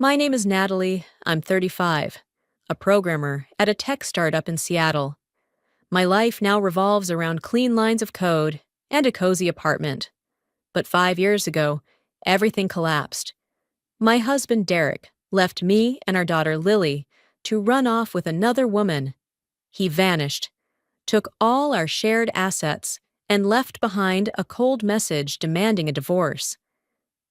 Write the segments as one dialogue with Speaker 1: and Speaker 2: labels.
Speaker 1: My name is Natalie. I'm 35, a programmer at a tech startup in Seattle. My life now revolves around clean lines of code and a cozy apartment. But 5 years ago, everything collapsed. My husband, Derek, left me and our daughter, Lily, to run off with another woman. He vanished, took all our shared assets, and left behind a cold message demanding a divorce.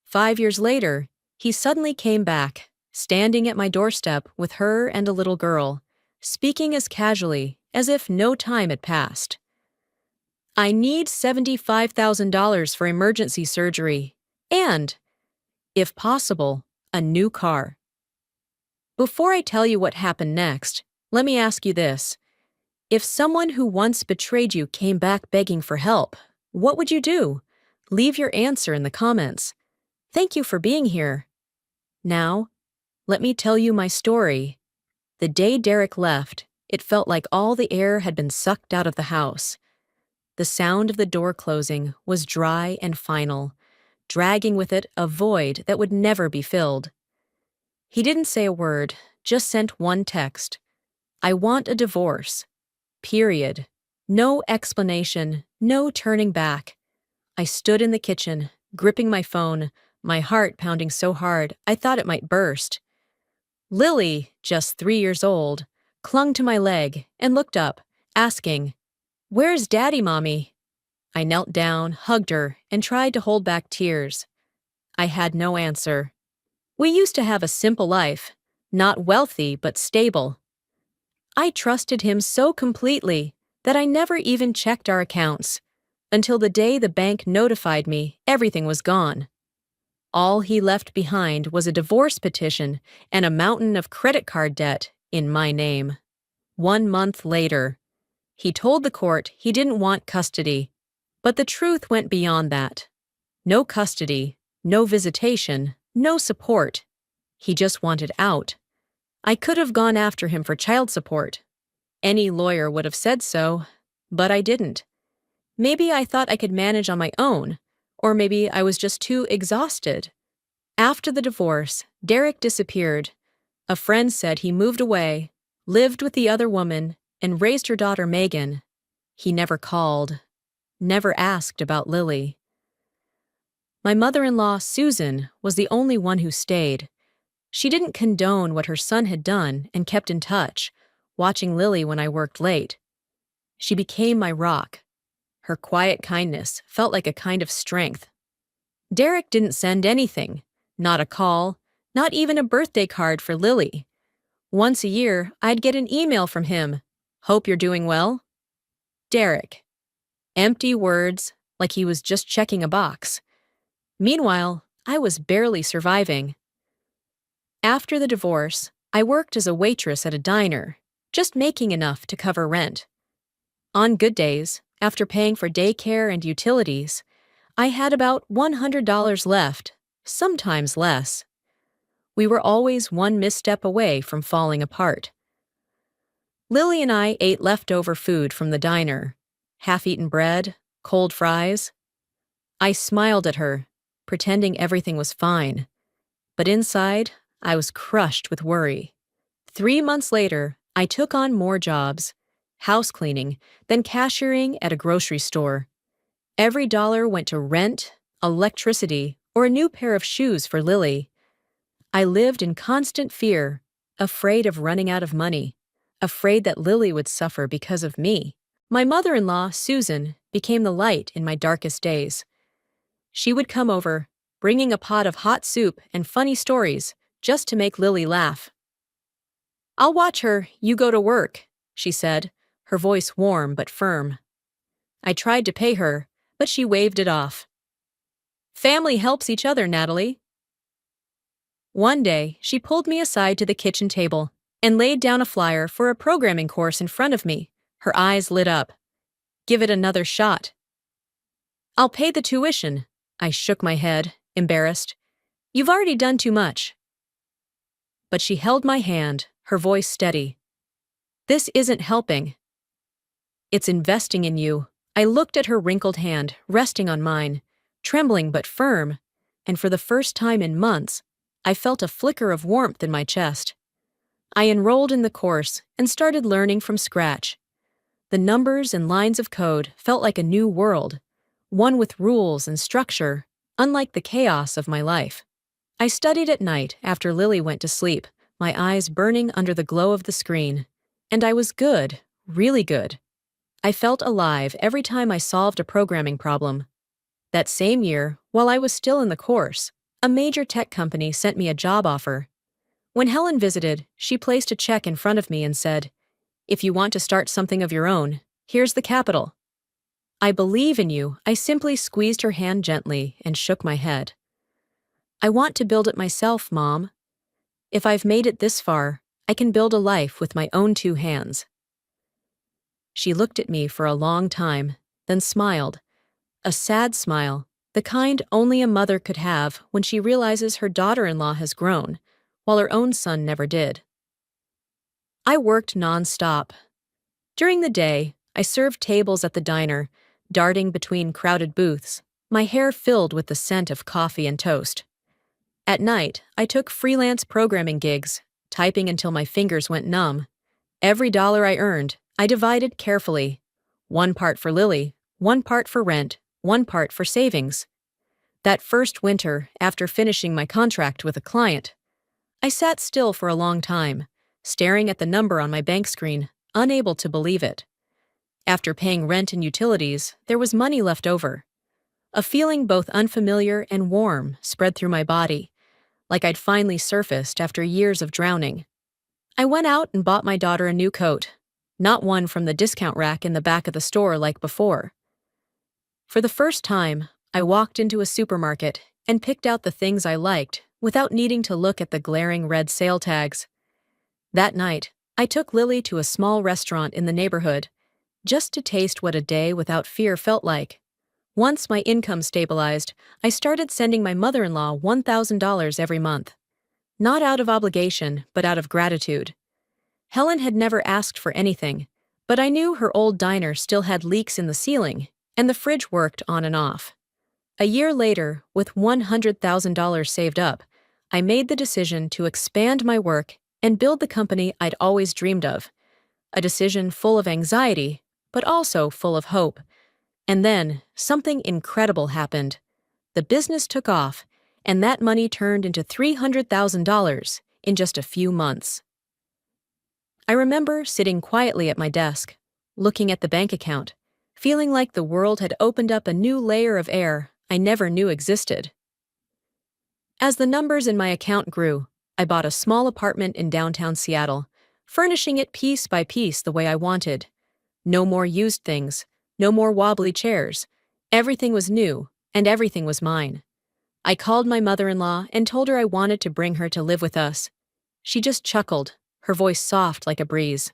Speaker 1: 5 years later, he suddenly came back, standing at my doorstep with her and a little girl, speaking as casually as if no time had passed. I need $75,000 for emergency surgery and, if possible, a new car. Before I tell you what happened next, let me ask you this. If someone who once betrayed you came back begging for help, what would you do? Leave your answer in the comments. Thank you for being here. Now, let me tell you my story. The day Derek left, it felt like all the air had been sucked out of the house. The sound of the door closing was dry and final, dragging with it a void that would never be filled. He didn't say a word, just sent one text. I want a divorce. Period. No explanation, no turning back. I stood in the kitchen, gripping my phone, my heart pounding so hard I thought it might burst. Lily, just 3 years old, clung to my leg and looked up, asking, "Where's Daddy, Mommy?" I knelt down, hugged her, and tried to hold back tears. I had no answer. We used to have a simple life, not wealthy but stable. I trusted him so completely that I never even checked our accounts, until the day the bank notified me everything was gone. All he left behind was a divorce petition and a mountain of credit card debt in my name. 1 month later, he told the court he didn't want custody, but the truth went beyond that. No custody, no visitation, no support. He just wanted out. I could have gone after him for child support. Any lawyer would have said so, but I didn't. Maybe I thought I could manage on my own, or maybe I was just too exhausted. After the divorce, Derek disappeared. A friend said he moved away, lived with the other woman, and raised her daughter Megan. He never called, never asked about Lily. My mother-in-law, Susan, was the only one who stayed. She didn't condone what her son had done and kept in touch, watching Lily when I worked late. She became my rock. Her quiet kindness felt like a kind of strength. Derek didn't send anything, not a call, not even a birthday card for Lily. Once a year, I'd get an email from him. "Hope you're doing well." Derek. Empty words, like he was just checking a box. Meanwhile, I was barely surviving. After the divorce, I worked as a waitress at a diner, just making enough to cover rent. On good days, after paying for daycare and utilities, I had about $100 left, sometimes less. We were always one misstep away from falling apart. Lily and I ate leftover food from the diner, half-eaten bread, cold fries. I smiled at her, pretending everything was fine. But inside, I was crushed with worry. 3 months later, I took on more jobs, house cleaning, then cashiering at a grocery store. Every dollar went to rent, electricity, or a new pair of shoes for Lily. I lived in constant fear, afraid of running out of money, afraid that Lily would suffer because of me. My mother-in-law, Susan, became the light in my darkest days. She would come over, bringing a pot of hot soup and funny stories just to make Lily laugh. "I'll watch her, you go to work," she said, her voice warm but firm. I tried to pay her, but she waved it off. "Family helps each other, Natalie." One day, she pulled me aside to the kitchen table and laid down a flyer for a programming course in front of me. Her eyes lit up. "Give it another shot." "I'll pay the tuition." I shook my head, embarrassed. "You've already done too much." But she held my hand, her voice steady. "This isn't helping. It's investing in you." I looked at her wrinkled hand, resting on mine, trembling but firm, and for the first time in months, I felt a flicker of warmth in my chest. I enrolled in the course and started learning from scratch. The numbers and lines of code felt like a new world, one with rules and structure, unlike the chaos of my life. I studied at night after Lily went to sleep, my eyes burning under the glow of the screen. And I was good, really good. I felt alive every time I solved a programming problem. That same year, while I was still in the course, a major tech company sent me a job offer. When Helen visited, she placed a check in front of me and said, "If you want to start something of your own, here's the capital." "I believe in you." I simply squeezed her hand gently and shook my head. "I want to build it myself, Mom. If I've made it this far, I can build a life with my own two hands." She looked at me for a long time, then smiled. A sad smile, the kind only a mother could have when she realizes her daughter-in-law has grown, while her own son never did. I worked non-stop. During the day, I served tables at the diner, darting between crowded booths, my hair filled with the scent of coffee and toast. At night, I took freelance programming gigs, typing until my fingers went numb. Every dollar I earned, I divided carefully. One part for Lily, one part for rent, one part for savings. That first winter, after finishing my contract with a client, I sat still for a long time, staring at the number on my bank screen, unable to believe it. After paying rent and utilities, there was money left over. A feeling both unfamiliar and warm spread through my body, like I'd finally surfaced after years of drowning. I went out and bought my daughter a new coat, not one from the discount rack in the back of the store like before. For the first time, I walked into a supermarket and picked out the things I liked without needing to look at the glaring red sale tags. That night, I took Lily to a small restaurant in the neighborhood, just to taste what a day without fear felt like. Once my income stabilized, I started sending my mother-in-law $1,000 every month. Not out of obligation, but out of gratitude. Helen had never asked for anything, but I knew her old diner still had leaks in the ceiling, and the fridge worked on and off. A year later, with $100,000 saved up, I made the decision to expand my work and build the company I'd always dreamed of. A decision full of anxiety, but also full of hope. And then, something incredible happened. The business took off, and that money turned into $300,000 in just a few months. I remember sitting quietly at my desk, looking at the bank account, feeling like the world had opened up a new layer of air I never knew existed. As the numbers in my account grew, I bought a small apartment in downtown Seattle, furnishing it piece by piece the way I wanted. No more used things, no more wobbly chairs. Everything was new, and everything was mine. I called my mother-in-law and told her I wanted to bring her to live with us. She just chuckled, her voice soft like a breeze.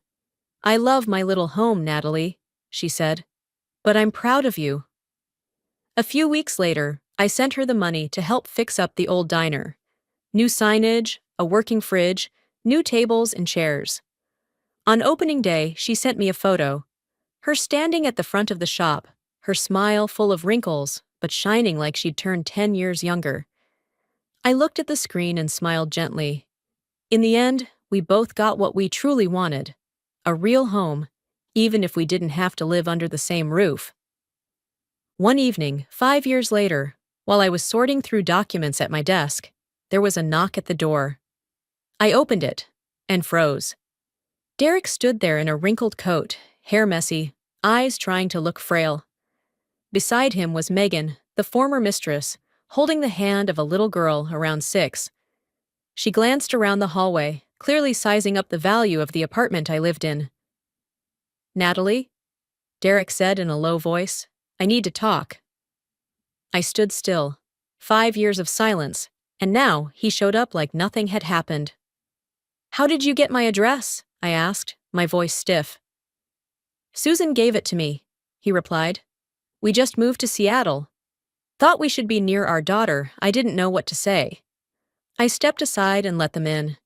Speaker 1: "I love my little home, Natalie," she said. "But I'm proud of you." A few weeks later, I sent her the money to help fix up the old diner. New signage, a working fridge, new tables and chairs. On opening day, she sent me a photo. Her standing at the front of the shop, her smile full of wrinkles, but shining like she'd turned 10 years younger. I looked at the screen and smiled gently. In the end, we both got what we truly wanted. A real home, even if we didn't have to live under the same roof. One evening, 5 years later, while I was sorting through documents at my desk, there was a knock at the door. I opened it and froze. Derek stood there in a wrinkled coat, hair messy, eyes trying to look frail. Beside him was Megan, the former mistress, holding the hand of a little girl around 6. She glanced around the hallway, clearly sizing up the value of the apartment I lived in. "Natalie?" Derek said in a low voice. "I need to talk." I stood still. 5 years of silence, and now he showed up like nothing had happened. "How did you get my address?" I asked, my voice stiff. "Susan gave it to me," he replied. "We just moved to Seattle. Thought we should be near our daughter. I didn't know what to say." I stepped aside and let them in.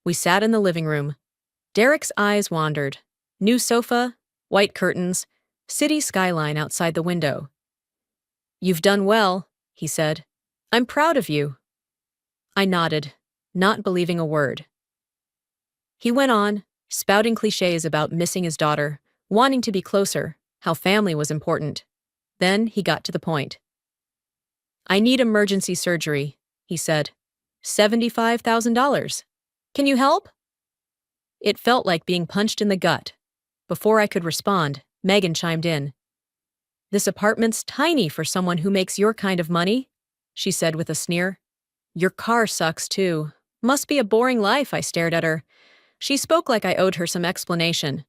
Speaker 1: We sat in the living room. Derek's eyes wandered. New sofa, white curtains, city skyline outside the window. "You've done well," he said. "I'm proud of you." I nodded. not believing a word. He went on, spouting cliches about missing his daughter, wanting to be closer, how family was important. Then he got to the point. "I need emergency surgery," he said. $75,000. Can you help? It felt like being punched in the gut. Before I could respond, Megan chimed in. "This apartment's tiny for someone who makes your kind of money," she said with a sneer. "Your car sucks too. Must be a boring life," I stared at her. She spoke like I owed her some explanation.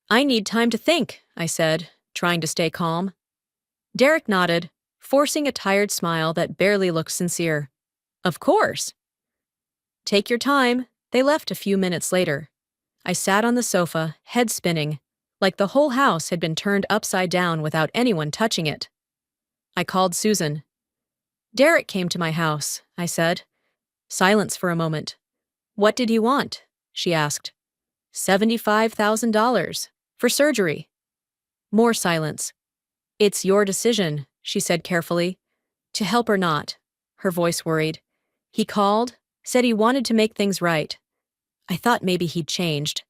Speaker 1: "I need time to think," I said, trying to stay calm. Derek nodded, forcing a tired smile that barely looked sincere. "Of course." "Take your time." They left a few minutes later. I sat on the sofa, head spinning, like the whole house had been turned upside down without anyone touching it. I called Susan. "Derek came to my house," I said. Silence for a moment. "What did he want?" she asked. $75,000. For surgery." More silence. "It's your decision," she said carefully. "To help or not." Her voice worried. "He called, said he wanted to make things right." I thought maybe he'd changed.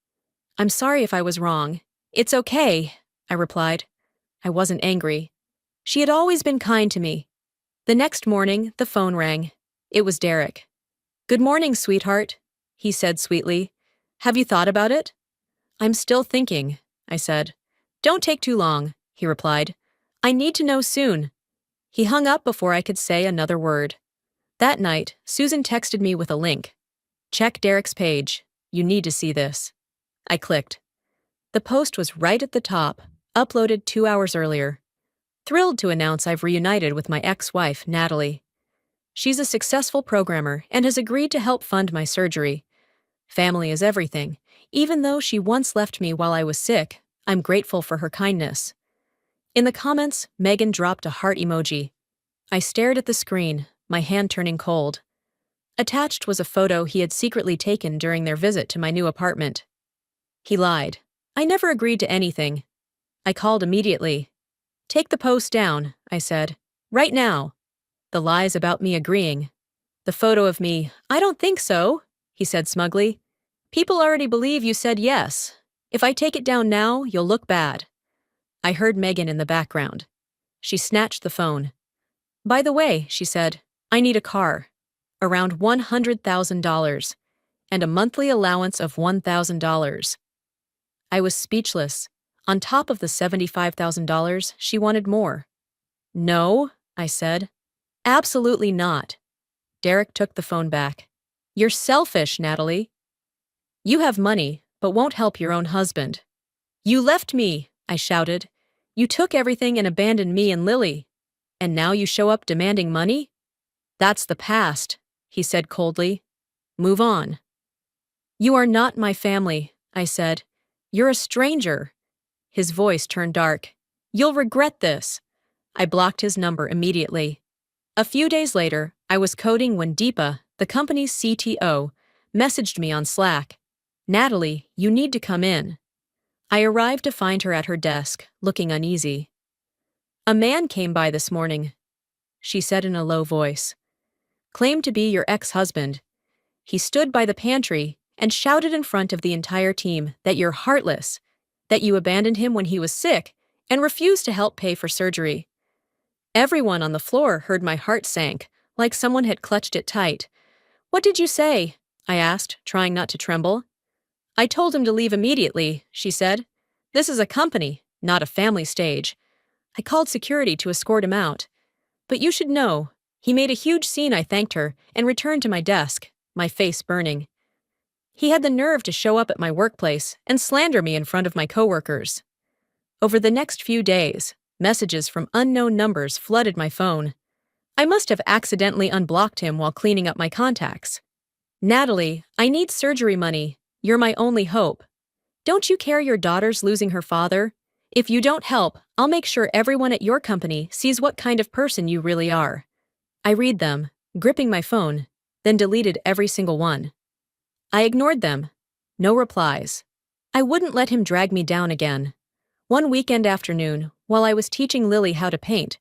Speaker 1: "I'm sorry if I was wrong." "It's okay," I replied. I wasn't angry. She had always been kind to me. The next morning, the phone rang. It was Derek. "Good morning, sweetheart," he said sweetly. "Have you thought about it?" "I'm still thinking," I said. "Don't take too long," he replied. "I need to know soon." He hung up before I could say another word. That night, Susan texted me with a link. "Check Derek's page. You need to see this." I clicked. The post was right at the top, uploaded 2 hours earlier. Thrilled to announce I've reunited with my ex-wife, Natalie. She's a successful programmer and has agreed to help fund my surgery. Family is everything. Even though she once left me while I was sick, I'm grateful for her kindness. In the comments, Megan dropped a heart emoji. I stared at the screen, my hand turning cold. Attached was a photo he had secretly taken during their visit to my new apartment. He lied. I never agreed to anything. I called immediately. "Take the post down," I said. "Right now." The lies about me agreeing. The photo of me, "I don't think so," he said smugly. "People already believe you said yes. If I take it down now, you'll look bad." I heard Megan in the background. She snatched the phone. "By the way," she said, "I need a car. Around $100,000. And a monthly allowance of $1,000. I was speechless. On top of the $75,000, she wanted more. "No," I said. "Absolutely not." Derek took the phone back. "You're selfish, Natalie. You have money, but won't help your own husband." "You left me," I shouted. "You took everything and abandoned me and Lily. And now you show up demanding money?" "That's the past," he said coldly. "Move on." "You are not my family," I said. "You're a stranger." His voice turned dark. "You'll regret this." I blocked his number immediately. A few days later, I was coding when Deepa, the company's CTO, messaged me on Slack. "Natalie, you need to come in." I arrived to find her at her desk, looking uneasy. "A man came by this morning," she said in a low voice. "Claimed to be your ex-husband. He stood by the pantry and shouted in front of the entire team that you're heartless, that you abandoned him when he was sick and refused to help pay for surgery." Everyone on the floor heard my heart sank, like someone had clutched it tight. "What did you say?" I asked, trying not to tremble. "I told him to leave immediately," she said. "This is a company, not a family stage. I called security to escort him out. But you should know, he made a huge scene." I thanked her and returned to my desk, my face burning. He had the nerve to show up at my workplace and slander me in front of my coworkers. Over the next few days, messages from unknown numbers flooded my phone. I must have accidentally unblocked him while cleaning up my contacts. "Natalie, I need surgery money. You're my only hope. Don't you care your daughter's losing her father? If you don't help, I'll make sure everyone at your company sees what kind of person you really are." I read them, gripping my phone, then deleted every single one. I ignored them. No replies. I wouldn't let him drag me down again. One weekend afternoon, while I was teaching Lily how to paint,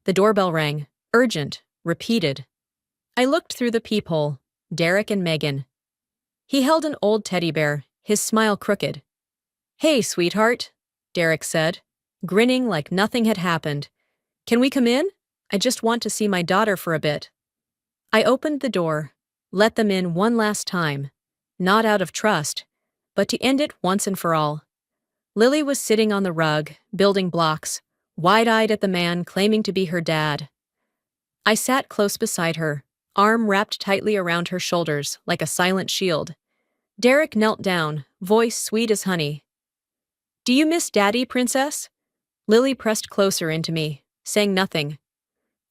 Speaker 1: the doorbell rang, urgent, repeated. I looked through the peephole. Derek and Megan. He held an old teddy bear, his smile crooked. "Hey, sweetheart," Derek said, grinning like nothing had happened. "Can we come in? I just want to see my daughter for a bit." I opened the door, let them in one last time, not out of trust, but to end it once and for all. Lily was sitting on the rug, building blocks, wide-eyed at the man claiming to be her dad. I sat close beside her, arm wrapped tightly around her shoulders like a silent shield. Derek knelt down, voice sweet as honey. "Do you miss Daddy, Princess?" Lily pressed closer into me, saying nothing.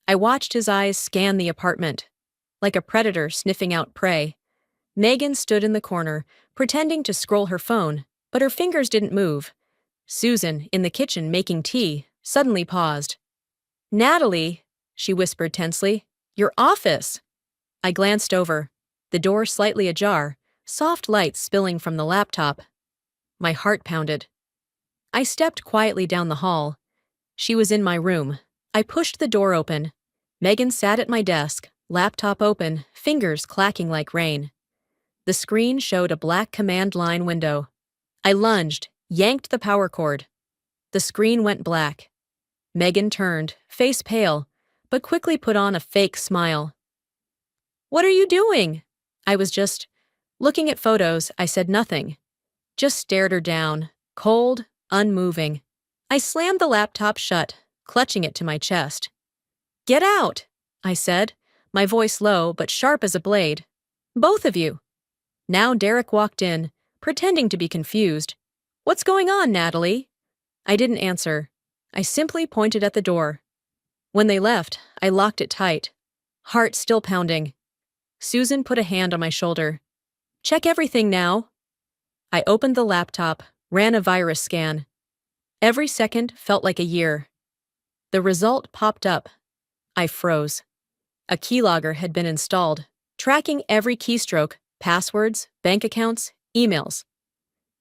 Speaker 1: I watched his eyes scan the apartment, like a predator sniffing out prey. Megan stood in the corner, pretending to scroll her phone, but her fingers didn't move. Susan, in the kitchen making tea, suddenly paused. "Natalie," she whispered tensely, "your office." I glanced over, the door slightly ajar, soft light spilling from the laptop. My heart pounded. I stepped quietly down the hall. She was in my room. I pushed the door open. Megan sat at my desk, laptop open, fingers clacking like rain. The screen showed a black command line window. I lunged, yanked the power cord. The screen went black. Megan turned, face pale, but quickly put on a fake smile. "What are you doing?" I was just looking at photos. I said nothing. Just stared her down, cold, unmoving. I slammed the laptop shut, clutching it to my chest. "Get out," I said, my voice low but sharp as a blade. "Both of you." Now Derek walked in, pretending to be confused. "What's going on, Natalie?" I didn't answer. I simply pointed at the door. When they left, I locked it tight, heart still pounding. Susan put a hand on my shoulder. "Check everything now." I opened the laptop, ran a virus scan. Every second felt like a year. The result popped up. I froze. A keylogger had been installed, tracking every keystroke, passwords, bank accounts, emails.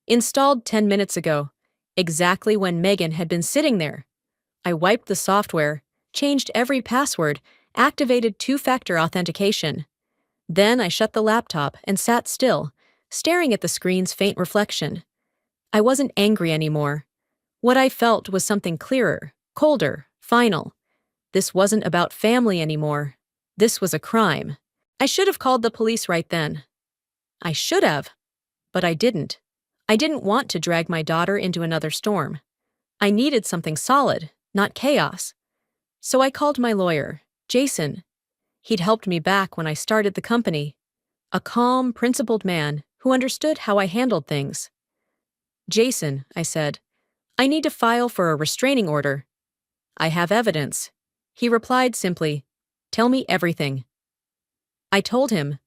Speaker 1: Installed 10 minutes ago, exactly when Megan had been sitting there. I wiped the software, changed every password, activated two-factor authentication. Then I shut the laptop and sat still, staring at the screen's faint reflection. I wasn't angry anymore. What I felt was something clearer, colder, final. This wasn't about family anymore. This was a crime. I should have called the police right then. I should have, but I didn't. I didn't want to drag my daughter into another storm. I needed something solid, not chaos. So I called my lawyer, Jason. He'd helped me back when I started the company. A calm, principled man who understood how I handled things. "Jason," I said, "I need to file for a restraining order." "I have evidence." He replied simply, "Tell me everything." I told him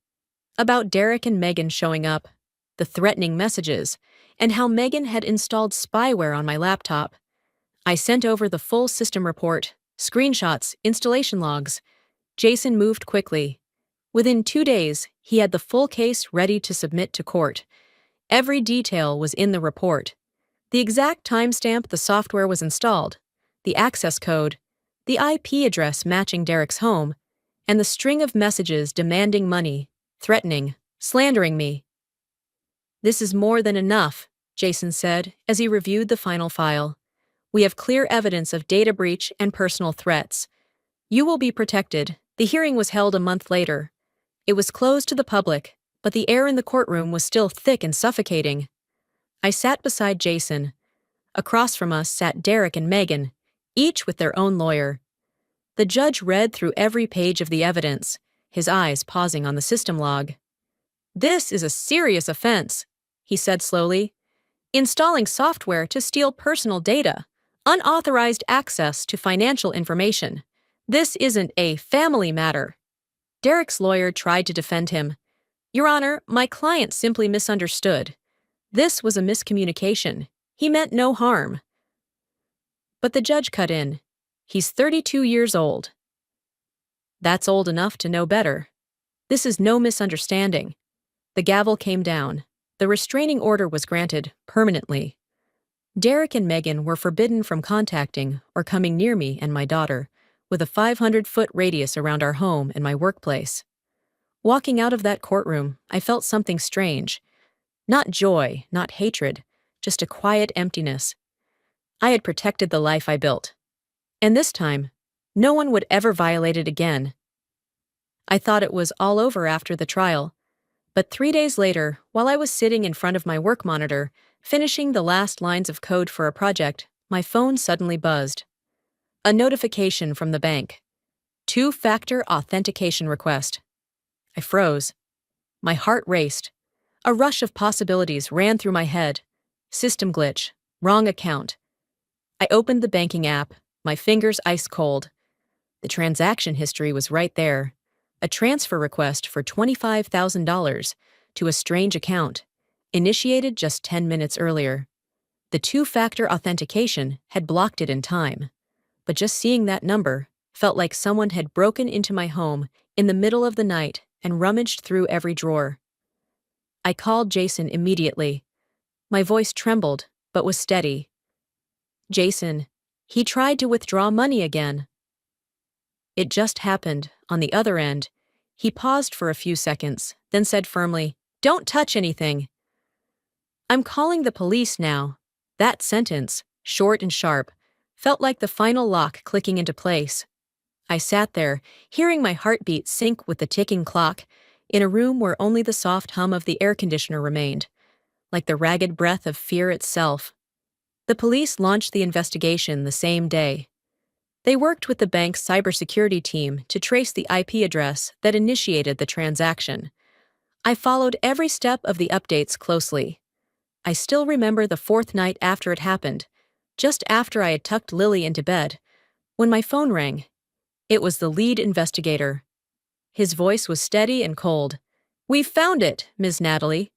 Speaker 1: about Derek and Megan showing up, the threatening messages, and how Megan had installed spyware on my laptop. I sent over the full system report, screenshots, installation logs. Jason moved quickly. Within 2 days, he had the full case ready to submit to court. Every detail was in the report. The exact timestamp the software was installed, the access code, the IP address matching Derek's home, and the string of messages demanding money, threatening, slandering me. "This is more than enough," Jason said as he reviewed the final file. "We have clear evidence of data breach and personal threats. You will be protected." The hearing was held a month later. It was closed to the public, but the air in the courtroom was still thick and suffocating. I sat beside Jason. Across from us sat Derek and Megan, each with their own lawyer. The judge read through every page of the evidence, his eyes pausing on the system log. "This is a serious offense," he said slowly. "Installing software to steal personal data, unauthorized access to financial information. This isn't a family matter." Derek's lawyer tried to defend him. "Your Honor, my client simply misunderstood. This was a miscommunication. He meant no harm." But the judge cut in. "He's 32 years old. That's old enough to know better. This is no misunderstanding." The gavel came down. The restraining order was granted permanently. Derek and Megan were forbidden from contacting or coming near me and my daughter, with a 500-foot radius around our home and my workplace. Walking out of that courtroom, I felt something strange. Not joy, not hatred, just a quiet emptiness. I had protected the life I built. And this time, no one would ever violate it again. I thought it was all over after the trial. But 3 days later, while I was sitting in front of my work monitor, finishing the last lines of code for a project, my phone suddenly buzzed. A notification from the bank. Two-factor authentication request. I froze. My heart raced. A rush of possibilities ran through my head. System glitch. Wrong account. I opened the banking app, my fingers ice cold. The transaction history was right there. A transfer request for $25,000 to a strange account, initiated just 10 minutes earlier. The two-factor authentication had blocked it in time. But just seeing that number felt like someone had broken into my home in the middle of the night and rummaged through every drawer. I called Jason immediately. My voice trembled, but was steady. Jason, he tried to withdraw money again. It just happened, on the other end. He paused for a few seconds, then said firmly, "Don't touch anything." "I'm calling the police now." That sentence, short and sharp, felt like the final lock clicking into place. I sat there, hearing my heartbeat sync with the ticking clock, in a room where only the soft hum of the air conditioner remained, like the ragged breath of fear itself. The police launched the investigation the same day. They worked with the bank's cybersecurity team to trace the IP address that initiated the transaction. I followed every step of the updates closely. I still remember the fourth night after it happened, just after I had tucked Lily into bed, when my phone rang. It was the lead investigator. His voice was steady and cold. "We've found it, Ms. Natalie."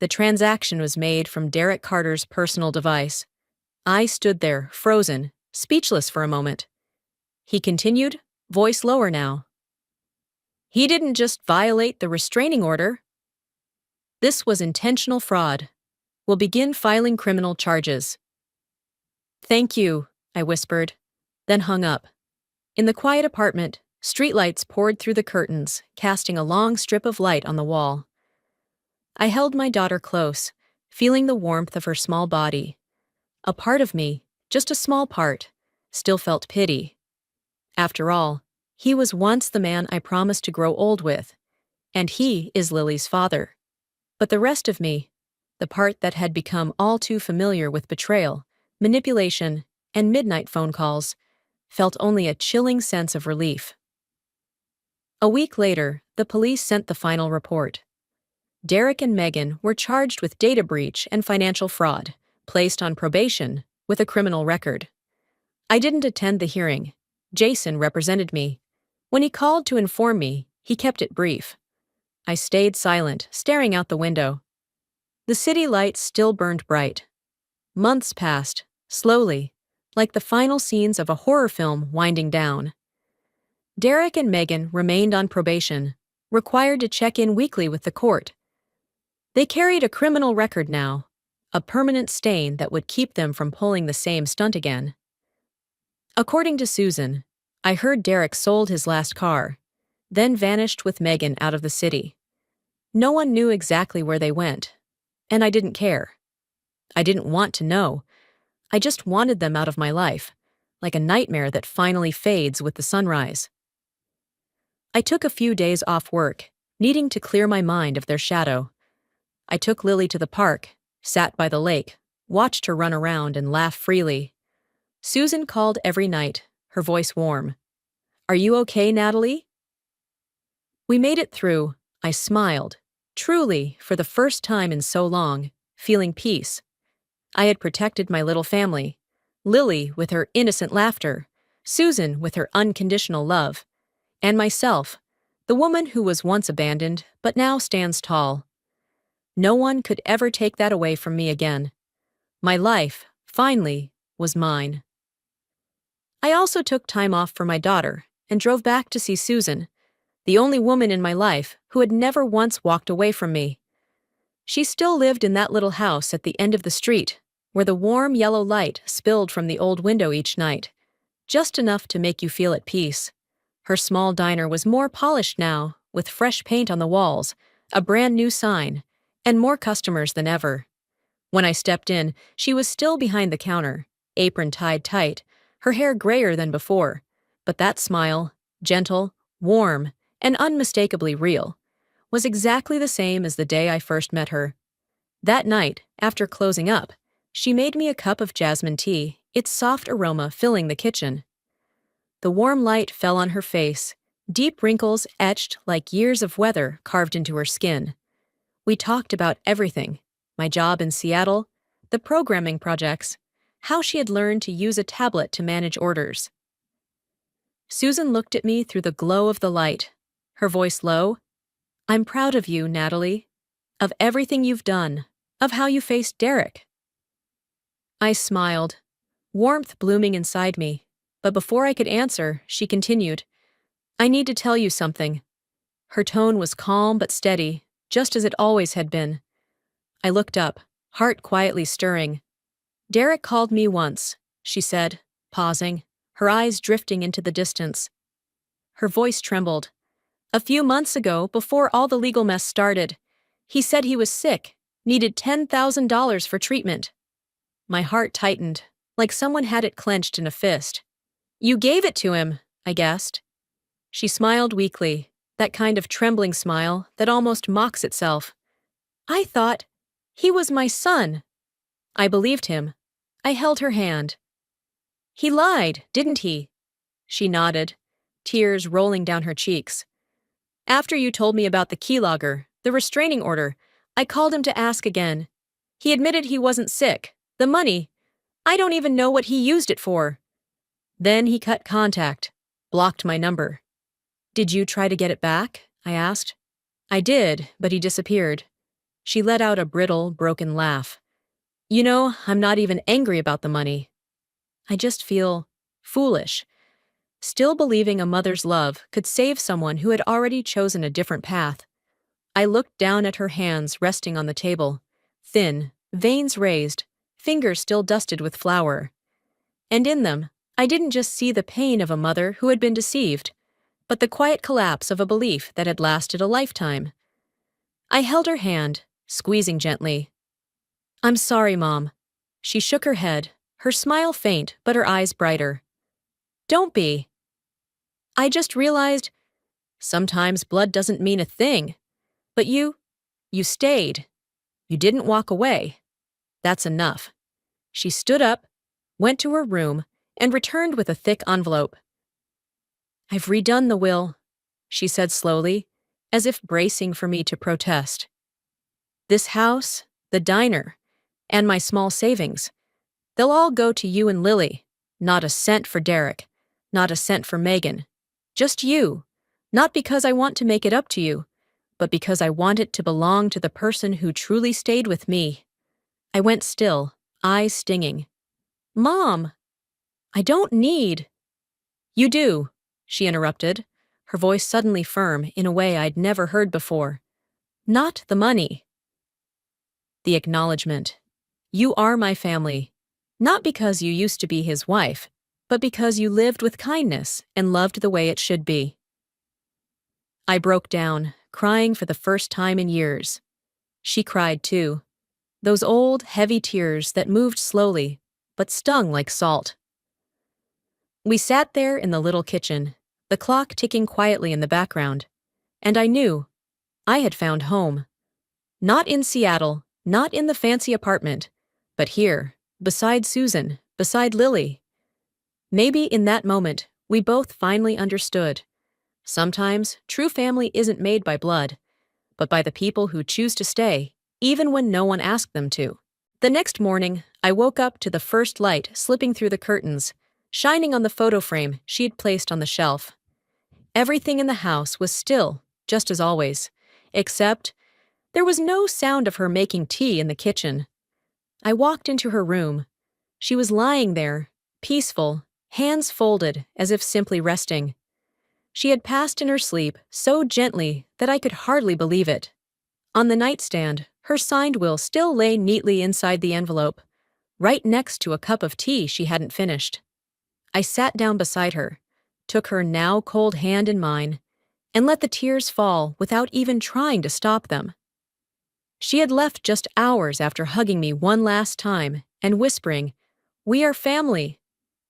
Speaker 1: The transaction was made from Derek Carter's personal device. I stood there, frozen, speechless for a moment. He continued, voice lower now. "He didn't just violate the restraining order. This was intentional fraud. We'll begin filing criminal charges." "Thank you," I whispered, then hung up. In the quiet apartment, streetlights poured through the curtains, casting a long strip of light on the wall. I held my daughter close, feeling the warmth of her small body. A part of me, just a small part, still felt pity. After all, he was once the man I promised to grow old with, and he is Lily's father. But the rest of me, the part that had become all too familiar with betrayal, manipulation, and midnight phone calls, felt only a chilling sense of relief. A week later, the police sent the final report. Derek and Megan were charged with data breach and financial fraud, placed on probation with a criminal record. I didn't attend the hearing. Jason represented me. When he called to inform me, he kept it brief. I stayed silent, staring out the window. The city lights still burned bright. Months passed, slowly, like the final scenes of a horror film winding down. Derek and Megan remained on probation, required to check in weekly with the court. They carried a criminal record now, a permanent stain that would keep them from pulling the same stunt again. According to Susan, I heard Derek sold his last car, then vanished with Megan out of the city. No one knew exactly where they went, and I didn't care. I didn't want to know. I just wanted them out of my life, like a nightmare that finally fades with the sunrise. I took a few days off work, needing to clear my mind of their shadow. I took Lily to the park, sat by the lake, watched her run around and laugh freely. Susan called every night, her voice warm. "Are you okay, Natalie?" We made it through. I smiled, truly, for the first time in so long, feeling peace. I had protected my little family, Lily with her innocent laughter, Susan with her unconditional love, and myself, the woman who was once abandoned but now stands tall. No one could ever take that away from me again. My life, finally, was mine. I also took time off for my daughter and drove back to see Susan, the only woman in my life who had never once walked away from me. She still lived in that little house at the end of the street, where the warm yellow light spilled from the old window each night, just enough to make you feel at peace. Her small diner was more polished now, with fresh paint on the walls, a brand new sign, and more customers than ever. When I stepped in, she was still behind the counter, apron tied tight, her hair grayer than before, but that smile, gentle, warm, and unmistakably real, was exactly the same as the day I first met her. That night, after closing up, she made me a cup of jasmine tea, its soft aroma filling the kitchen. The warm light fell on her face, deep wrinkles etched like years of weather carved into her skin. We talked about everything: my job in Seattle, the programming projects, how she had learned to use a tablet to manage orders. Susan looked at me through the glow of the light, her voice low. "I'm proud of you, Natalie. Of everything you've done, of how you faced Derek." I smiled, warmth blooming inside me, but before I could answer, she continued, "I need to tell you something." Her tone was calm but steady, just as it always had been. I looked up, heart quietly stirring. "Derek called me once," she said, pausing, her eyes drifting into the distance. Her voice trembled. "A few months ago, before all the legal mess started, he said he was sick, needed $10,000 for treatment." My heart tightened, like someone had it clenched in a fist. "You gave it to him," I guessed. She smiled weakly, that kind of trembling smile that almost mocks itself. "I thought he was my son." I believed him. I held her hand. "He lied, didn't he?" She nodded, tears rolling down her cheeks. "After you told me about the keylogger, the restraining order, I called him to ask again. He admitted he wasn't sick. The money, I don't even know what he used it for. Then he cut contact, blocked my number." "Did you try to get it back?" I asked. "I did, but he disappeared." She let out a brittle, broken laugh. "You know, I'm not even angry about the money. I just feel foolish, still believing a mother's love could save someone who had already chosen a different path." I looked down at her hands resting on the table, thin, veins raised, fingers still dusted with flour. And in them, I didn't just see the pain of a mother who had been deceived, but the quiet collapse of a belief that had lasted a lifetime. I held her hand, squeezing gently. "I'm sorry, Mom." She shook her head, her smile faint but her eyes brighter. "Don't be. I just realized sometimes blood doesn't mean a thing. But you stayed. You didn't walk away. That's enough." She stood up, went to her room, and returned with a thick envelope. "I've redone the will," she said slowly, as if bracing for me to protest. "This house, the diner, and my small savings, they'll all go to you and Lily. Not a cent for Derek, not a cent for Megan. Just you. Not because I want to make it up to you, but because I want it to belong to the person who truly stayed with me." I went still, eyes stinging. "Mom, I don't need—" "You do," she interrupted, her voice suddenly firm in a way I'd never heard before. "Not the money. The acknowledgement. You are my family. Not because you used to be his wife, but because you lived with kindness and loved the way it should be." I broke down, crying for the first time in years. She cried too. Those old, heavy tears that moved slowly, but stung like salt. We sat there in the little kitchen, the clock ticking quietly in the background, and I knew I had found home. Not in Seattle, not in the fancy apartment, but here, beside Susan, beside Lily. Maybe in that moment, we both finally understood. Sometimes, true family isn't made by blood, but by the people who choose to stay, even when no one asked them to. The next morning, I woke up to the first light slipping through the curtains, shining on the photo frame she had placed on the shelf. Everything in the house was still, just as always, except there was no sound of her making tea in the kitchen. I walked into her room. She was lying there, peaceful, hands folded as if simply resting. She had passed in her sleep so gently that I could hardly believe it. On the nightstand, her signed will still lay neatly inside the envelope, right next to a cup of tea she hadn't finished. I sat down beside her, took her now cold hand in mine, and let the tears fall without even trying to stop them. She had left just hours after hugging me one last time and whispering, "We are family."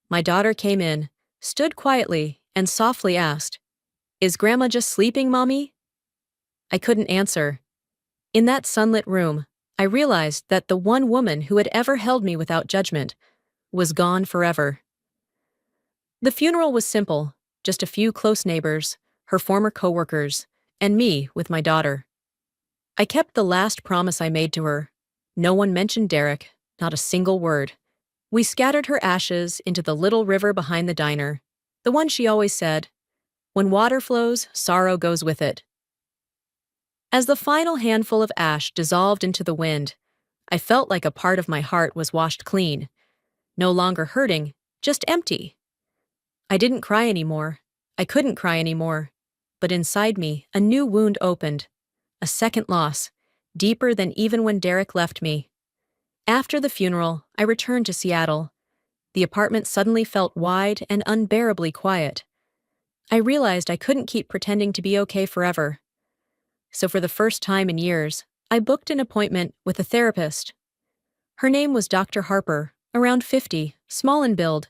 Speaker 1: My daughter came in, stood quietly, and softly asked, "Is Grandma just sleeping, Mommy?" I couldn't answer. In that sunlit room, I realized that the one woman who had ever held me without judgment was gone forever. The funeral was simple, just a few close neighbors, her former coworkers, and me with my daughter. I kept the last promise I made to her. No one mentioned Derek, not a single word. We scattered her ashes into the little river behind the diner, the one she always said, "When water flows, sorrow goes with it." As the final handful of ash dissolved into the wind, I felt like a part of my heart was washed clean, no longer hurting, just empty. I didn't cry anymore. I couldn't cry anymore. But inside me, a new wound opened. A second loss, deeper than even when Derek left me. After the funeral, I returned to Seattle. The apartment suddenly felt wide and unbearably quiet. I realized I couldn't keep pretending to be okay forever. So for the first time in years, I booked an appointment with a therapist. Her name was Dr. Harper, around 50, small in build,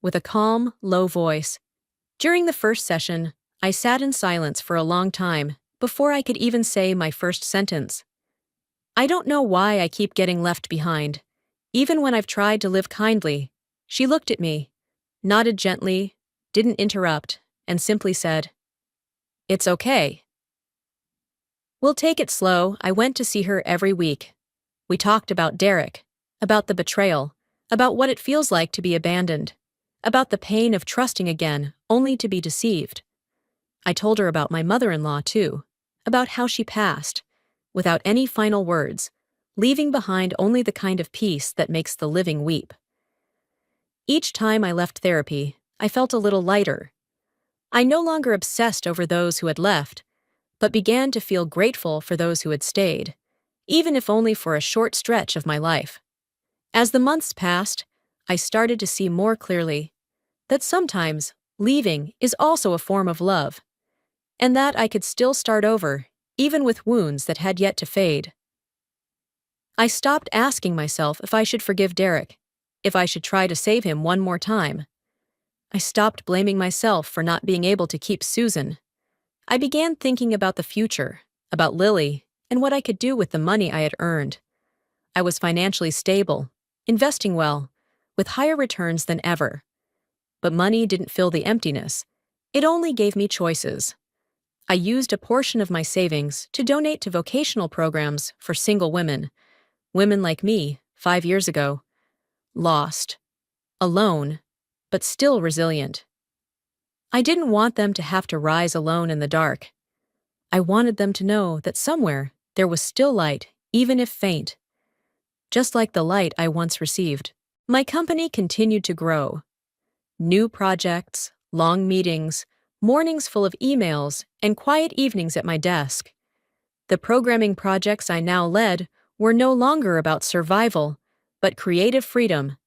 Speaker 1: with a calm, low voice. During the first session, I sat in silence for a long time before I could even say my first sentence. I don't know why I keep getting left behind. Even when I've tried to live kindly, she looked at me, nodded gently, didn't interrupt, and simply said, "It's okay." "We'll take it slow." I went to see her every week. We talked about Derek, about the betrayal, about what it feels like to be abandoned, about the pain of trusting again only to be deceived. I told her about my mother-in-law, too, about how she passed, without any final words, leaving behind only the kind of peace that makes the living weep. Each time I left therapy, I felt a little lighter. I no longer obsessed over those who had left, but began to feel grateful for those who had stayed, even if only for a short stretch of my life. As the months passed, I started to see more clearly that sometimes leaving is also a form of love, and that I could still start over, even with wounds that had yet to fade. I stopped asking myself if I should forgive Derek, if I should try to save him one more time. I stopped blaming myself for not being able to keep Susan. I began thinking about the future, about Lily, and what I could do with the money I had earned. I was financially stable, investing well, with higher returns than ever. But money didn't fill the emptiness. It only gave me choices. I used a portion of my savings to donate to vocational programs for single women like me, 5 years ago. Lost, alone, but still resilient. I didn't want them to have to rise alone in the dark. I wanted them to know that somewhere there was still light, even if faint. Just like the light I once received. My company continued to grow. New projects, long meetings, mornings full of emails, and quiet evenings at my desk. The programming projects I now led were no longer about survival, but creative freedom.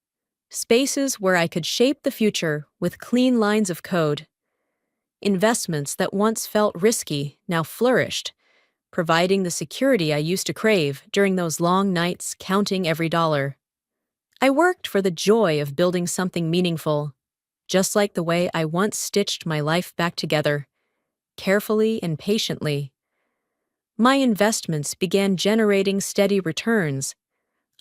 Speaker 1: Spaces where I could shape the future with clean lines of code. Investments that once felt risky now flourished, providing the security I used to crave during those long nights counting every dollar. I worked for the joy of building something meaningful, just like the way I once stitched my life back together, carefully and patiently. My investments began generating steady returns.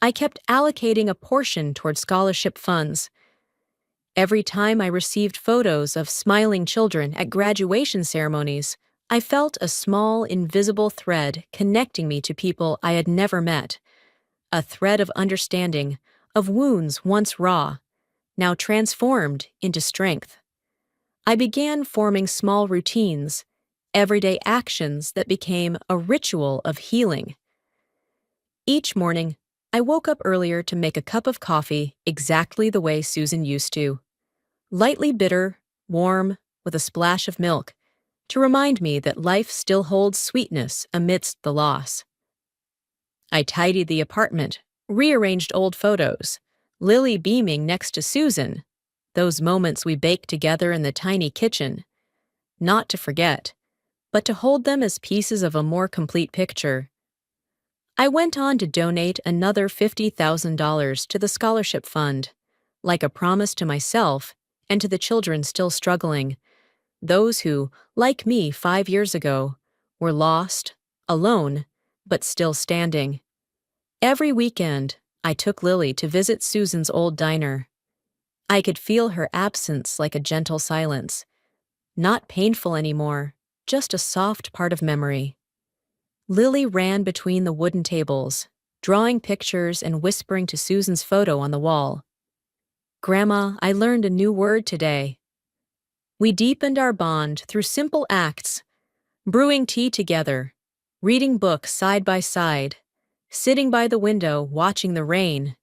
Speaker 1: I kept allocating a portion toward scholarship funds. Every time I received photos of smiling children at graduation ceremonies, I felt a small, invisible thread connecting me to people I had never met. A thread of understanding, of wounds once raw, now transformed into strength. I began forming small routines, everyday actions that became a ritual of healing. Each morning, I woke up earlier to make a cup of coffee exactly the way Susan used to. Lightly bitter, warm, with a splash of milk, to remind me that life still holds sweetness amidst the loss. I tidied the apartment, rearranged old photos, Lily beaming next to Susan, those moments we baked together in the tiny kitchen. Not to forget, but to hold them as pieces of a more complete picture. I went on to donate another $50,000 to the scholarship fund, like a promise to myself and to the children still struggling, those who, like me 5 years ago, were lost, alone, but still standing. Every weekend, I took Lily to visit Susan's old diner. I could feel her absence like a gentle silence, not painful anymore, just a soft part of memory. Lily ran between the wooden tables, drawing pictures and whispering to Susan's photo on the wall. "Grandma, I learned a new word today." We deepened our bond through simple acts, brewing tea together, reading books side by side, sitting by the window watching the rain,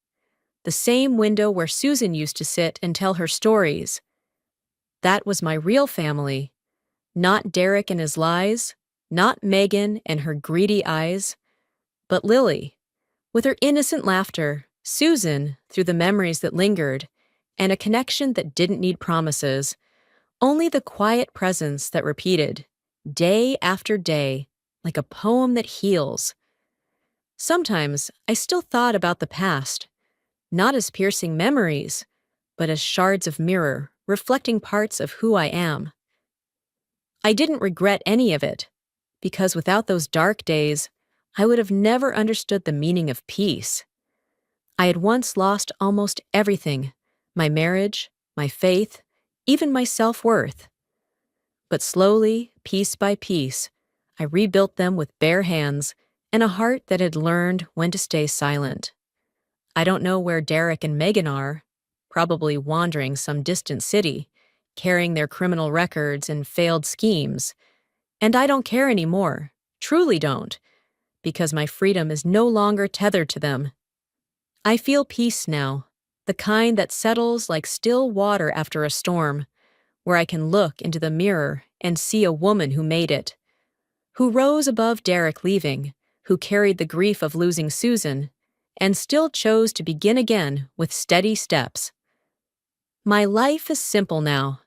Speaker 1: the same window where Susan used to sit and tell her stories. That was my real family, not Derek and his lies, not Megan and her greedy eyes, but Lily, with her innocent laughter, Susan through the memories that lingered, and a connection that didn't need promises, only the quiet presence that repeated, day after day, like a poem that heals. Sometimes I still thought about the past, not as piercing memories, but as shards of mirror reflecting parts of who I am. I didn't regret any of it, because without those dark days, I would have never understood the meaning of peace. I had once lost almost everything, my marriage, my faith, even my self-worth. But slowly, piece by piece, I rebuilt them with bare hands and a heart that had learned when to stay silent. I don't know where Derek and Megan are, probably wandering some distant city, carrying their criminal records and failed schemes. And I don't care anymore, truly don't, because my freedom is no longer tethered to them. I feel peace now, the kind that settles like still water after a storm, where I can look into the mirror and see a woman who made it, who rose above Derek leaving, who carried the grief of losing Susan, and still chose to begin again with steady steps. My life is simple now.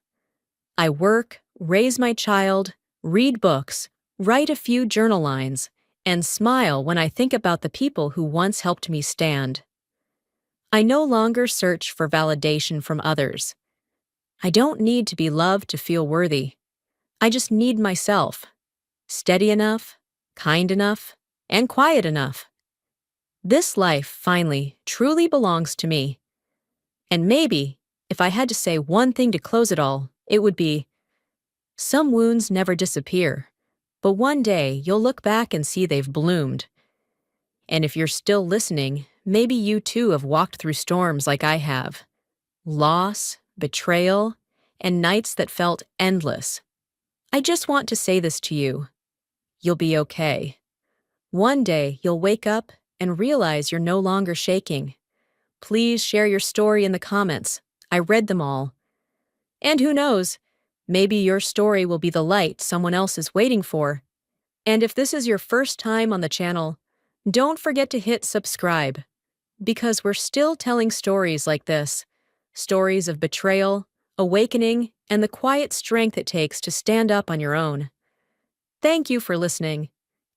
Speaker 1: I work, raise my child, read books, write a few journal lines, and smile when I think about the people who once helped me stand. I no longer search for validation from others. I don't need to be loved to feel worthy. I just need myself, steady enough, kind enough, and quiet enough. This life, finally, truly belongs to me. And maybe, if I had to say one thing to close it all, it would be, some wounds never disappear, but one day you'll look back and see they've bloomed. And if you're still listening, maybe you too have walked through storms like I have. Loss, betrayal, and nights that felt endless. I just want to say this to you. You'll be okay. One day you'll wake up and realize you're no longer shaking. Please share your story in the comments. I read them all. And who knows, maybe your story will be the light someone else is waiting for. And if this is your first time on the channel, don't forget to hit subscribe, because we're still telling stories like this, stories of betrayal, awakening, and the quiet strength it takes to stand up on your own. Thank you for listening,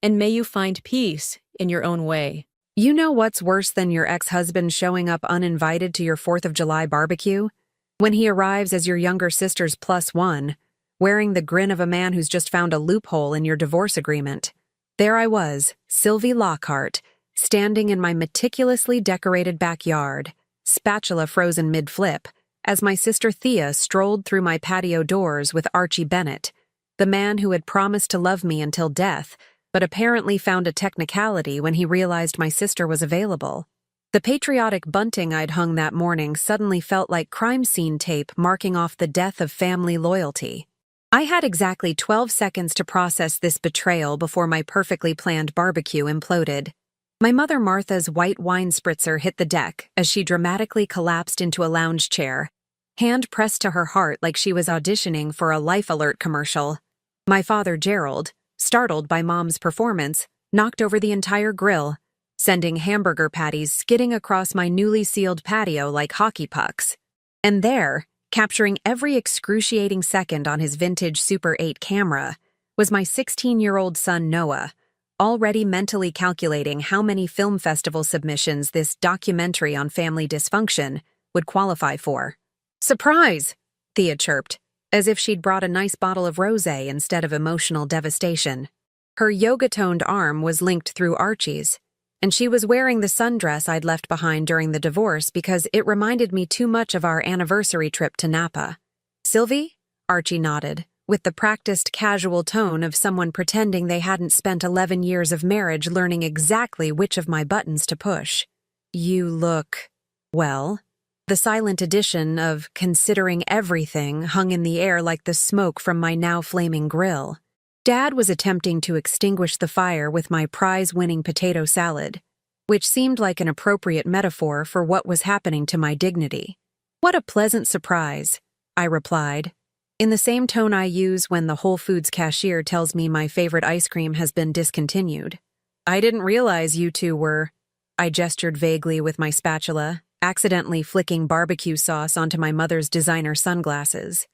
Speaker 1: and may you find peace in your own way.
Speaker 2: You know what's worse than your ex-husband showing up uninvited to your 4th of July barbecue? When he arrives as your younger sister's +1, wearing the grin of a man who's just found a loophole in your divorce agreement. There I was, Sylvie Lockhart, standing in my meticulously decorated backyard, spatula frozen mid-flip, as my sister Thea strolled through my patio doors with Archie Bennett, the man who had promised to love me until death, but apparently found a technicality when he realized my sister was available. The patriotic bunting I'd hung that morning suddenly felt like crime scene tape marking off the death of family loyalty. I had exactly 12 seconds to process this betrayal before my perfectly planned barbecue imploded. My mother Martha's white wine spritzer hit the deck as she dramatically collapsed into a lounge chair, hand pressed to her heart like she was auditioning for a Life Alert commercial. My father Gerald, startled by Mom's performance, knocked over the entire grill, sending hamburger patties skidding across my newly sealed patio like hockey pucks. And there, capturing every excruciating second on his vintage Super 8 camera, was my 16-year-old son Noah, already mentally calculating how many film festival submissions this documentary on family dysfunction would qualify for. "Surprise!" Thea chirped, as if she'd brought a nice bottle of rosé instead of emotional devastation. Her yoga-toned arm was linked through Archie's, and she was wearing the sundress I'd left behind during the divorce because it reminded me too much of our anniversary trip to Napa. "Sylvie?" Archie nodded, with the practiced casual tone of someone pretending they hadn't spent 11 years of marriage learning exactly which of my buttons to push. "You look, well." The silent addition of "considering everything" hung in the air like the smoke from my now flaming grill. Dad was attempting to extinguish the fire with my prize-winning potato salad, which seemed like an appropriate metaphor for what was happening to my dignity. "What a pleasant surprise," I replied, in the same tone I use when the Whole Foods cashier tells me my favorite ice cream has been discontinued. "I didn't realize you two were—" I gestured vaguely with my spatula, accidentally flicking barbecue sauce onto my mother's designer sunglasses.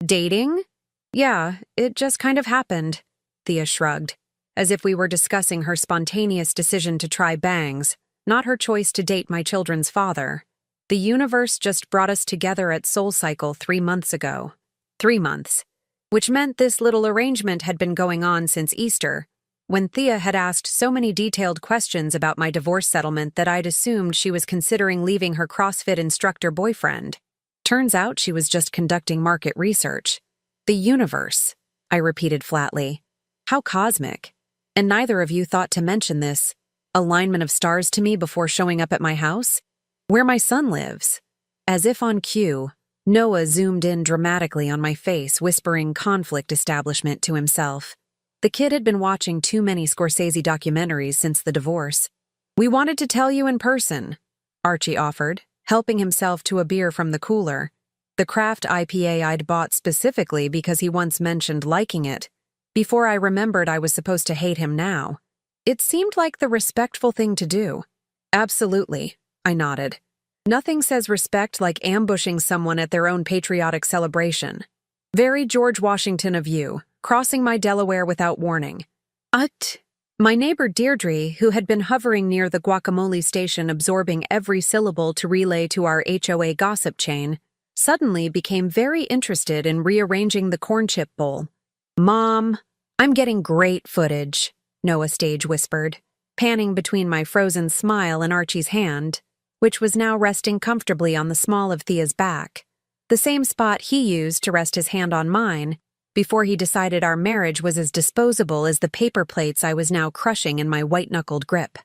Speaker 2: "Dating? Yeah, it just kind of happened," Thea shrugged, as if we were discussing her spontaneous decision to try bangs, not her choice to date my children's father. "The universe just brought us together at SoulCycle 3 months ago. 3 months. Which meant this little arrangement had been going on since Easter, when Thea had asked so many detailed questions about my divorce settlement that I'd assumed she was considering leaving her CrossFit instructor boyfriend. Turns out she was just conducting market research. "The universe," I repeated flatly. "How cosmic. And neither of you thought to mention this alignment of stars to me before showing up at my house? Where my son lives." As if on cue, Noah zoomed in dramatically on my face, whispering conflict establishment to himself. The kid had been watching too many Scorsese documentaries since the divorce. "We wanted to tell you in person," Archie offered, helping himself to a beer from the cooler. The craft IPA I'd bought specifically because he once mentioned liking it, before I remembered I was supposed to hate him now. It seemed like the respectful thing to do. "Absolutely," I nodded. "Nothing says respect like ambushing someone at their own patriotic celebration. Very George Washington of you, crossing my Delaware without warning." My neighbor Deirdre, who had been hovering near the guacamole station absorbing every syllable to relay to our HOA gossip chain, suddenly became very interested in rearranging the corn chip bowl. "Mom, I'm getting great footage," Noah stage whispered, panning between my frozen smile and Archie's hand, which was now resting comfortably on the small of Thea's back, the same spot he used to rest his hand on mine before he decided our marriage was as disposable as the paper plates I was now crushing in my white-knuckled grip.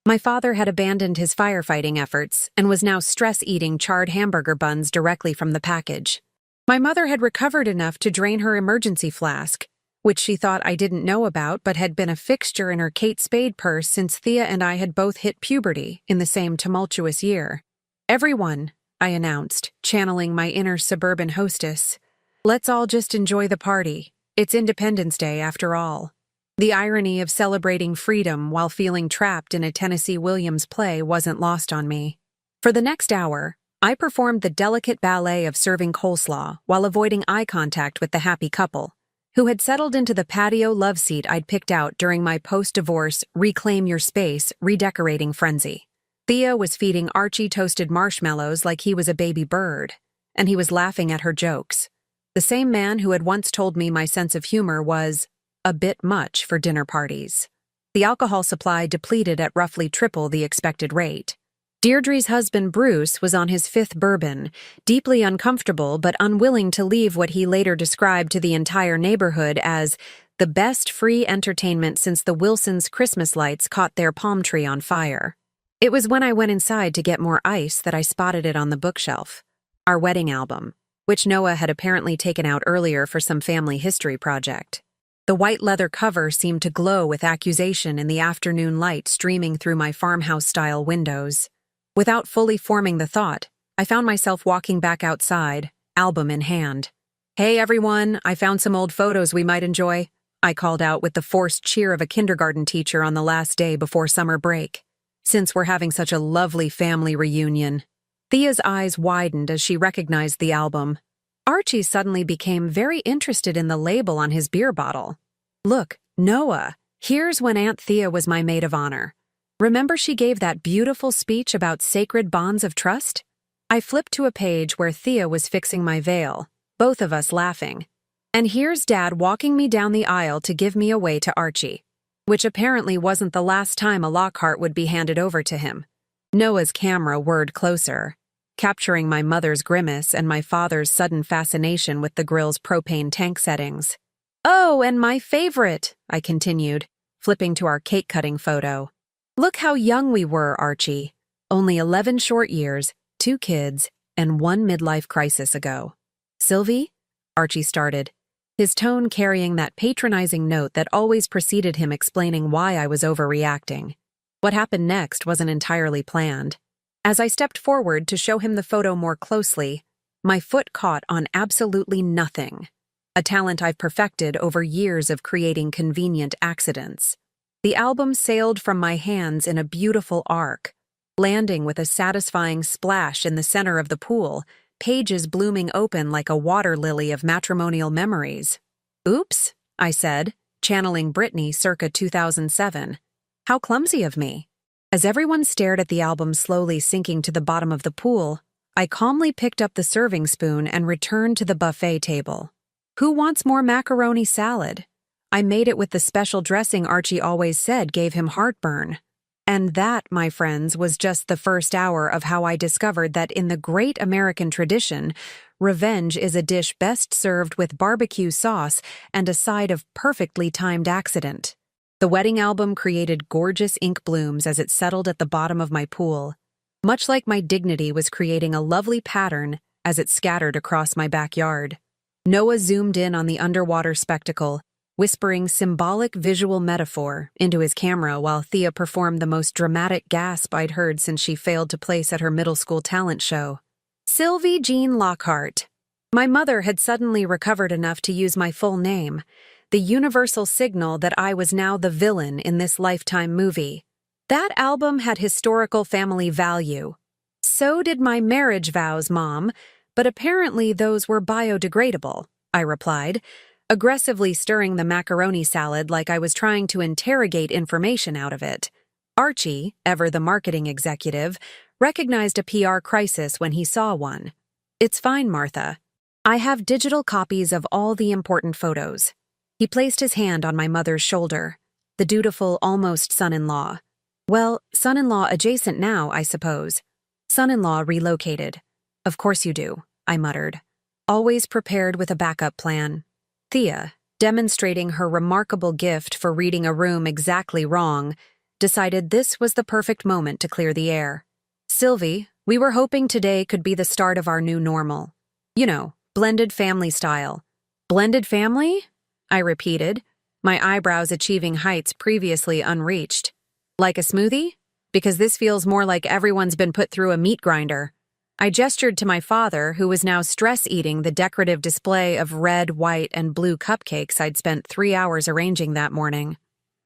Speaker 2: My father had abandoned his firefighting efforts and was now stress-eating charred hamburger buns directly from the package. My mother had recovered enough to drain her emergency flask, which she thought I didn't know about but had been a fixture in her Kate Spade purse since Thea and I had both hit puberty in the same tumultuous year. "Everyone," I announced, channeling my inner suburban hostess, "let's all just enjoy the party. It's Independence Day after all." The irony of celebrating freedom while feeling trapped in a Tennessee Williams play wasn't lost on me. For the next hour, I performed the delicate ballet of serving coleslaw while avoiding eye contact with the happy couple, who had settled into the patio love seat I'd picked out during my post-divorce reclaim your space redecorating frenzy. Thea was feeding Archie toasted marshmallows like he was a baby bird, and he was laughing at her jokes. The same man who had once told me my sense of humor was a bit much for dinner parties. The alcohol supply depleted at roughly triple the expected rate. Deirdre's husband Bruce was on his 5th bourbon, deeply uncomfortable but unwilling to leave what he later described to the entire neighborhood as the best free entertainment since the Wilsons' Christmas lights caught their palm tree on fire. It was when I went inside to get more ice that I spotted it on the bookshelf. Our wedding album, which Noah had apparently taken out earlier for some family history project. The white leather cover seemed to glow with accusation in the afternoon light streaming through my farmhouse-style windows. Without fully forming the thought, I found myself walking back outside, album in hand. "Hey everyone, I found some old photos we might enjoy," I called out with the forced cheer of a kindergarten teacher on the last day before summer break. "Since we're having such a lovely family reunion." Thea's eyes widened as she recognized the album. Archie suddenly became very interested in the label on his beer bottle. Look, Noah, here's when Aunt Thea was my maid of honor. Remember she gave that beautiful speech about sacred bonds of trust? I flipped to a page where Thea was fixing my veil, both of us laughing. And here's Dad walking me down the aisle to give me away to Archie, which apparently wasn't the last time a Lockhart would be handed over to him. Noah's camera whirred closer, capturing my mother's grimace and my father's sudden fascination with the grill's propane tank settings. Oh, and my favorite, I continued, flipping to our cake-cutting photo. Look how young we were, Archie. Only 11 short years, 2 kids, and 1 midlife crisis ago. Sylvie? Archie started, his tone carrying that patronizing note that always preceded him explaining why I was overreacting. What happened next wasn't entirely planned. As I stepped forward to show him the photo more closely, my foot caught on absolutely nothing, a talent I've perfected over years of creating convenient accidents. The album sailed from my hands in a beautiful arc, landing with a satisfying splash in the center of the pool, pages blooming open like a water lily of matrimonial memories. Oops, I said, channeling Britney circa 2007. How clumsy of me. As everyone stared at the album slowly sinking to the bottom of the pool, I calmly picked up the serving spoon and returned to the buffet table. Who wants more macaroni salad? I made it with the special dressing Archie always said gave him heartburn. And that, my friends, was just the first hour of how I discovered that in the great American tradition, revenge is a dish best served with barbecue sauce and a side of perfectly timed accident. The wedding album created gorgeous ink blooms as it settled at the bottom of my pool, much like my dignity was creating a lovely pattern as it scattered across my backyard. Noah zoomed in on the underwater spectacle, whispering symbolic visual metaphor into his camera while Thea performed the most dramatic gasp I'd heard since she failed to place at her middle school talent show. Sylvie Jean Lockhart. My mother had suddenly recovered enough to use my full name, the universal signal that I was now the villain in this Lifetime movie. That album had historical family value. So did my marriage vows, Mom, but apparently those were biodegradable, I replied, aggressively stirring the macaroni salad like I was trying to interrogate information out of it. Archie, ever the marketing executive, recognized a PR crisis when he saw one. It's fine, Martha. I have digital copies of all the important photos. He placed his hand on my mother's shoulder, the dutiful almost son-in-law. Well, son-in-law adjacent now, I suppose. Son-in-law relocated. Of course you do, I muttered, always prepared with a backup plan. Thea, demonstrating her remarkable gift for reading a room exactly wrong, decided this was the perfect moment to clear the air. Sylvie, we were hoping today could be the start of our new normal. You know, blended family style. Blended family? I repeated, my eyebrows achieving heights previously unreached. Like a smoothie? Because this feels more like everyone's been put through a meat grinder. I gestured to my father, who was now stress-eating the decorative display of red, white, and blue cupcakes I'd spent 3 hours arranging that morning.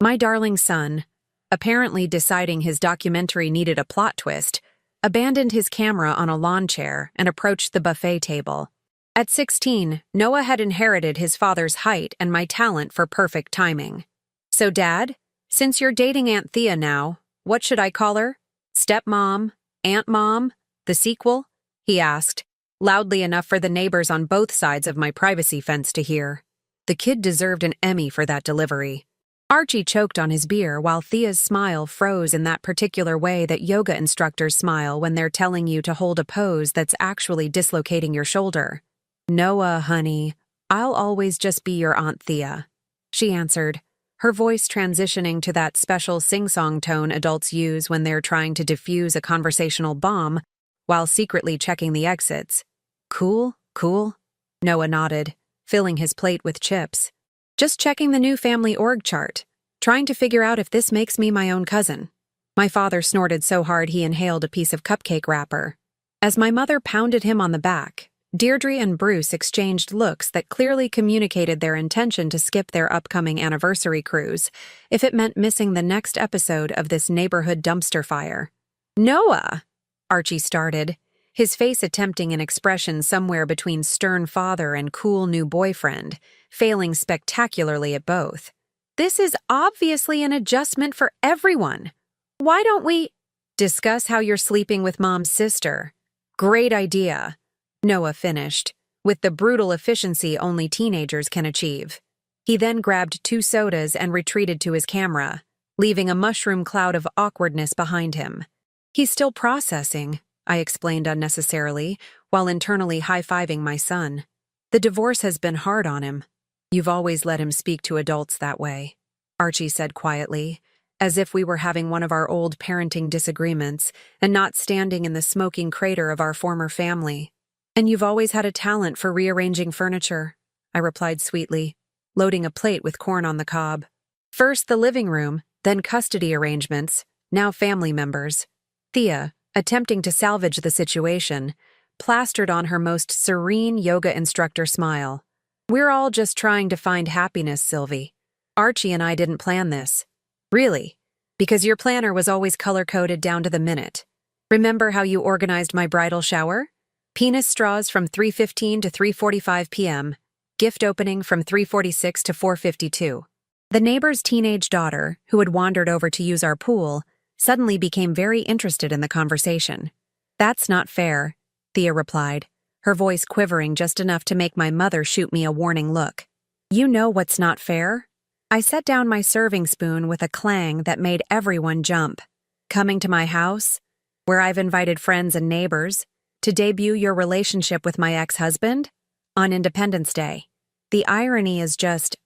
Speaker 2: My darling son, apparently deciding his documentary needed a plot twist, abandoned his camera on a lawn chair and approached the buffet table. At 16, Noah had inherited his father's height and my talent for perfect timing. So, Dad, since you're dating Aunt Thea now, what should I call her? Stepmom? Aunt Mom? The sequel? He asked, loudly enough for the neighbors on both sides of my privacy fence to hear. The kid deserved an Emmy for that delivery. Archie choked on his beer while Thea's smile froze in that particular way that yoga instructors smile when they're telling you to hold a pose that's actually dislocating your shoulder. Noah, honey, I'll always just be your Aunt Thea, she answered, her voice transitioning to that special sing-song tone adults use when they're trying to defuse a conversational bomb while secretly checking the exits. Cool, cool, Noah nodded, filling his plate with chips. Just checking the new family org chart, trying to figure out if this makes me my own cousin. My father snorted so hard he inhaled a piece of cupcake wrapper. As my mother pounded him on the back, Deirdre and Bruce exchanged looks that clearly communicated their intention to skip their upcoming anniversary cruise, if it meant missing the next episode of this neighborhood dumpster fire. Noah! Archie started, his face attempting an expression somewhere between stern father and cool new boyfriend, failing spectacularly at both. This is obviously an adjustment for everyone. Why don't we discuss how you're sleeping with Mom's sister? Great idea, Noah finished, with the brutal efficiency only teenagers can achieve. He then grabbed 2 sodas and retreated to his camera, leaving a mushroom cloud of awkwardness behind him. He's still processing, I explained unnecessarily, while internally high-fiving my son. The divorce has been hard on him. You've always let him speak to adults that way, Archie said quietly, as if we were having one of our old parenting disagreements and not standing in the smoking crater of our former family. And you've always had a talent for rearranging furniture, I replied sweetly, loading a plate with corn on the cob. First the living room, then custody arrangements, now family members. Thea, attempting to salvage the situation, plastered on her most serene yoga instructor smile. We're all just trying to find happiness, Sylvie. Archie and I didn't plan this. Really? Because your planner was always color-coded down to the minute. Remember how you organized my bridal shower? Penis straws from 3:15 to 3:45 p.m., gift opening from 3:46 to 4:52. The neighbor's teenage daughter, who had wandered over to use our pool, suddenly became very interested in the conversation. That's not fair, Thea replied, her voice quivering just enough to make my mother shoot me a warning look. You know what's not fair? I set down my serving spoon with a clang that made everyone jump. Coming to my house, where I've invited friends and neighbors, to debut your relationship with my ex-husband? On Independence Day. The irony is just,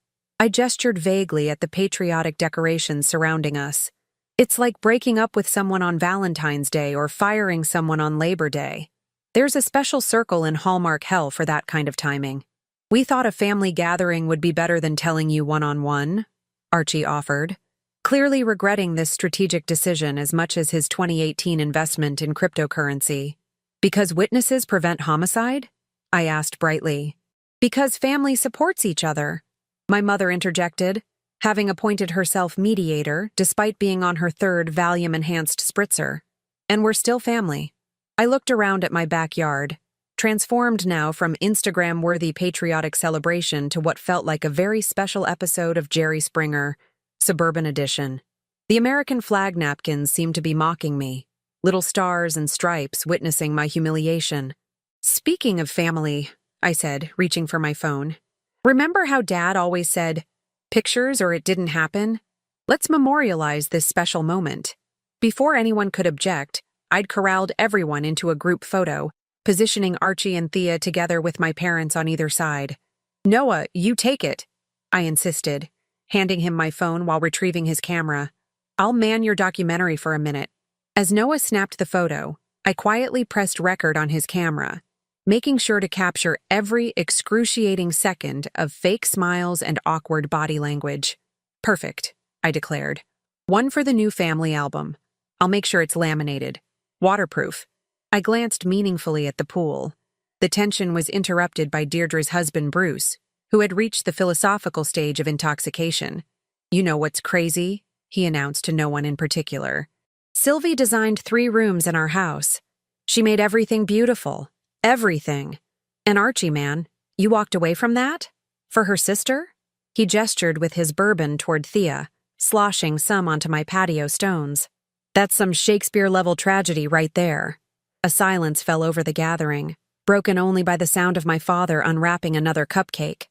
Speaker 2: I gestured vaguely at the patriotic decorations surrounding us. It's like breaking up with someone on Valentine's Day or firing someone on Labor Day. There's a special circle in Hallmark hell for that kind of timing. We thought a family gathering would be better than telling you one-on-one, Archie offered, clearly regretting this strategic decision as much as his 2018 investment in cryptocurrency. Because witnesses prevent homicide? I asked brightly. Because family supports each other, my mother interjected, having appointed herself mediator despite being on her 3rd Valium-enhanced spritzer. And we're still family. I looked around at my backyard, transformed now from Instagram-worthy patriotic celebration to what felt like a very special episode of Jerry Springer, Suburban Edition. The American flag napkins seemed to be mocking me, little stars and stripes witnessing my humiliation. Speaking of family, I said, reaching for my phone. Remember how Dad always said, pictures or it didn't happen? Let's memorialize this special moment. Before anyone could object, I'd corralled everyone into a group photo, positioning Archie and Thea together with my parents on either side. Noah, you take it, I insisted, handing him my phone while retrieving his camera. I'll man your documentary for a minute. As Noah snapped the photo, I quietly pressed record on his camera, making sure to capture every excruciating second of fake smiles and awkward body language. Perfect, I declared. One for the new family album. I'll make sure it's laminated. Waterproof. I glanced meaningfully at the pool. The tension was interrupted by Deirdre's husband, Bruce, who had reached the philosophical stage of intoxication. You know what's crazy? He announced to no one in particular. Sylvie designed 3 rooms in our house. She made everything beautiful. Everything. And Archie, man, you walked away from that? For her sister? He gestured with his bourbon toward Thea, sloshing some onto my patio stones. That's some Shakespeare-level tragedy right there. A silence fell over the gathering, broken only by the sound of my father unwrapping another cupcake.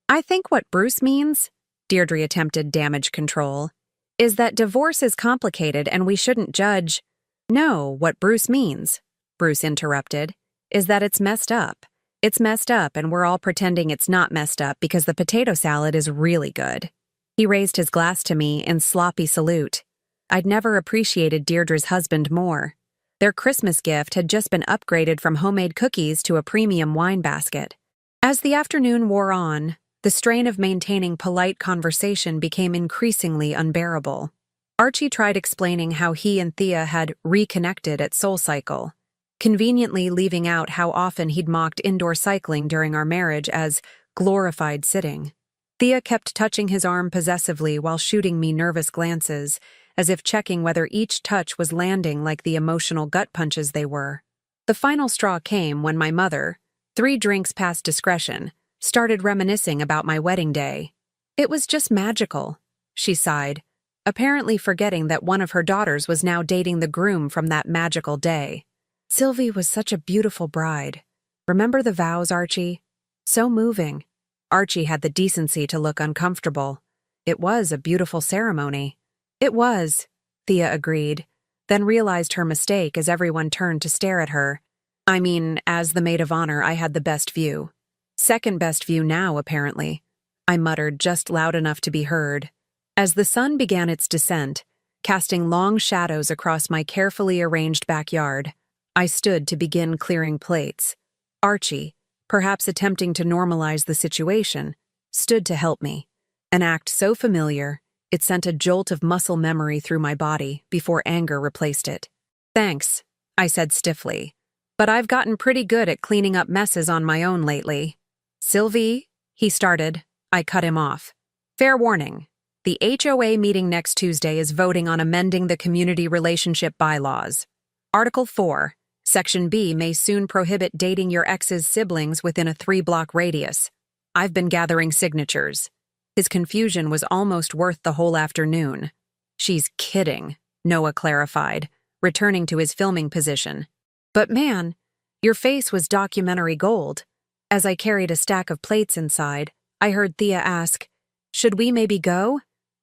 Speaker 2: I think what Bruce means, Deirdre attempted damage control, is that divorce is complicated and we shouldn't judge. No, what Bruce means, Bruce interrupted, is that it's messed up. It's messed up and we're all pretending it's not messed up because the potato salad is really good. He raised his glass to me in sloppy salute. I'd never appreciated Deirdre's husband more. Their Christmas gift had just been upgraded from homemade cookies to a premium wine basket. As the afternoon wore on, the strain of maintaining polite conversation became increasingly unbearable. Archie tried explaining how he and Thea had reconnected at SoulCycle, conveniently leaving out how often he'd mocked indoor cycling during our marriage as glorified sitting. Thea kept touching his arm possessively while shooting me nervous glances, as if checking whether each touch was landing like the emotional gut punches they were. The final straw came when my mother, 3 drinks past discretion, started reminiscing about my wedding day. It was just magical. she sighed, apparently forgetting that one of her daughters was now dating the groom from that magical day. Sylvie was such a beautiful bride. Remember the vows, Archie? So moving. Archie had the decency to look uncomfortable. It was a beautiful ceremony. It was, Thea agreed, then realized her mistake as everyone turned to stare at her. I mean, as the maid of honor, I had the best view. Second best view now, apparently. I muttered just loud enough to be heard. As the sun began its descent, casting long shadows across my carefully arranged backyard, I stood to begin clearing plates. Archie, perhaps attempting to normalize the situation, stood to help me. An act so familiar, it sent a jolt of muscle memory through my body before anger replaced it. Thanks, I said stiffly, but I've gotten pretty good at cleaning up messes on my own lately. Sylvie, he started. I cut him off. Fair warning. The HOA meeting next Tuesday is voting on amending the community relationship bylaws. Article 4, Section B may soon prohibit dating your ex's siblings within a 3-block radius. I've been gathering signatures. His confusion was almost worth the whole afternoon. She's kidding, Noah clarified, returning to his filming position. But man, your face was documentary gold. As I carried a stack of plates inside, I heard Thea ask, "Should we maybe go?"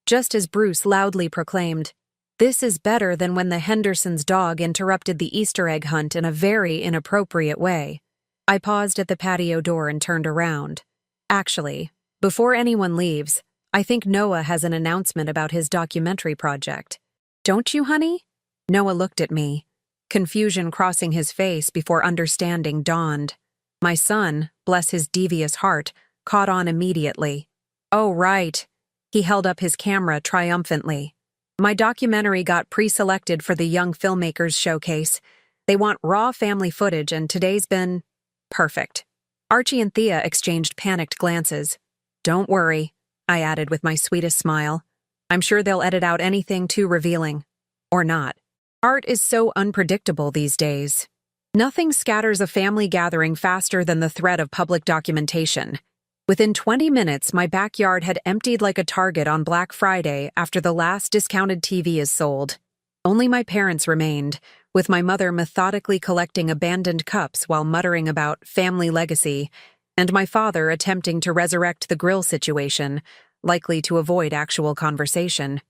Speaker 2: Just as Bruce loudly proclaimed, "This is better than when the Hendersons' dog interrupted the Easter egg hunt in a very inappropriate way." I paused at the patio door and turned around. Actually, before anyone leaves, I think Noah has an announcement about his documentary project. Don't you, honey? Noah looked at me, confusion crossing his face before understanding dawned. My son, bless his devious heart, caught on immediately. Oh, right. He held up his camera triumphantly. My documentary got pre-selected for the Young Filmmakers Showcase. They want raw family footage, and today's been perfect. Archie and Thea exchanged panicked glances. Don't worry, I added with my sweetest smile. I'm sure they'll edit out anything too revealing. Or not. Art is so unpredictable these days. Nothing scatters a family gathering faster than the threat of public documentation. Within 20 minutes, my backyard had emptied like a Target on Black Friday after the last discounted TV is sold. Only my parents remained, with my mother methodically collecting abandoned cups while muttering about family legacy, and my father attempting to resurrect the grill situation, likely to avoid actual conversation.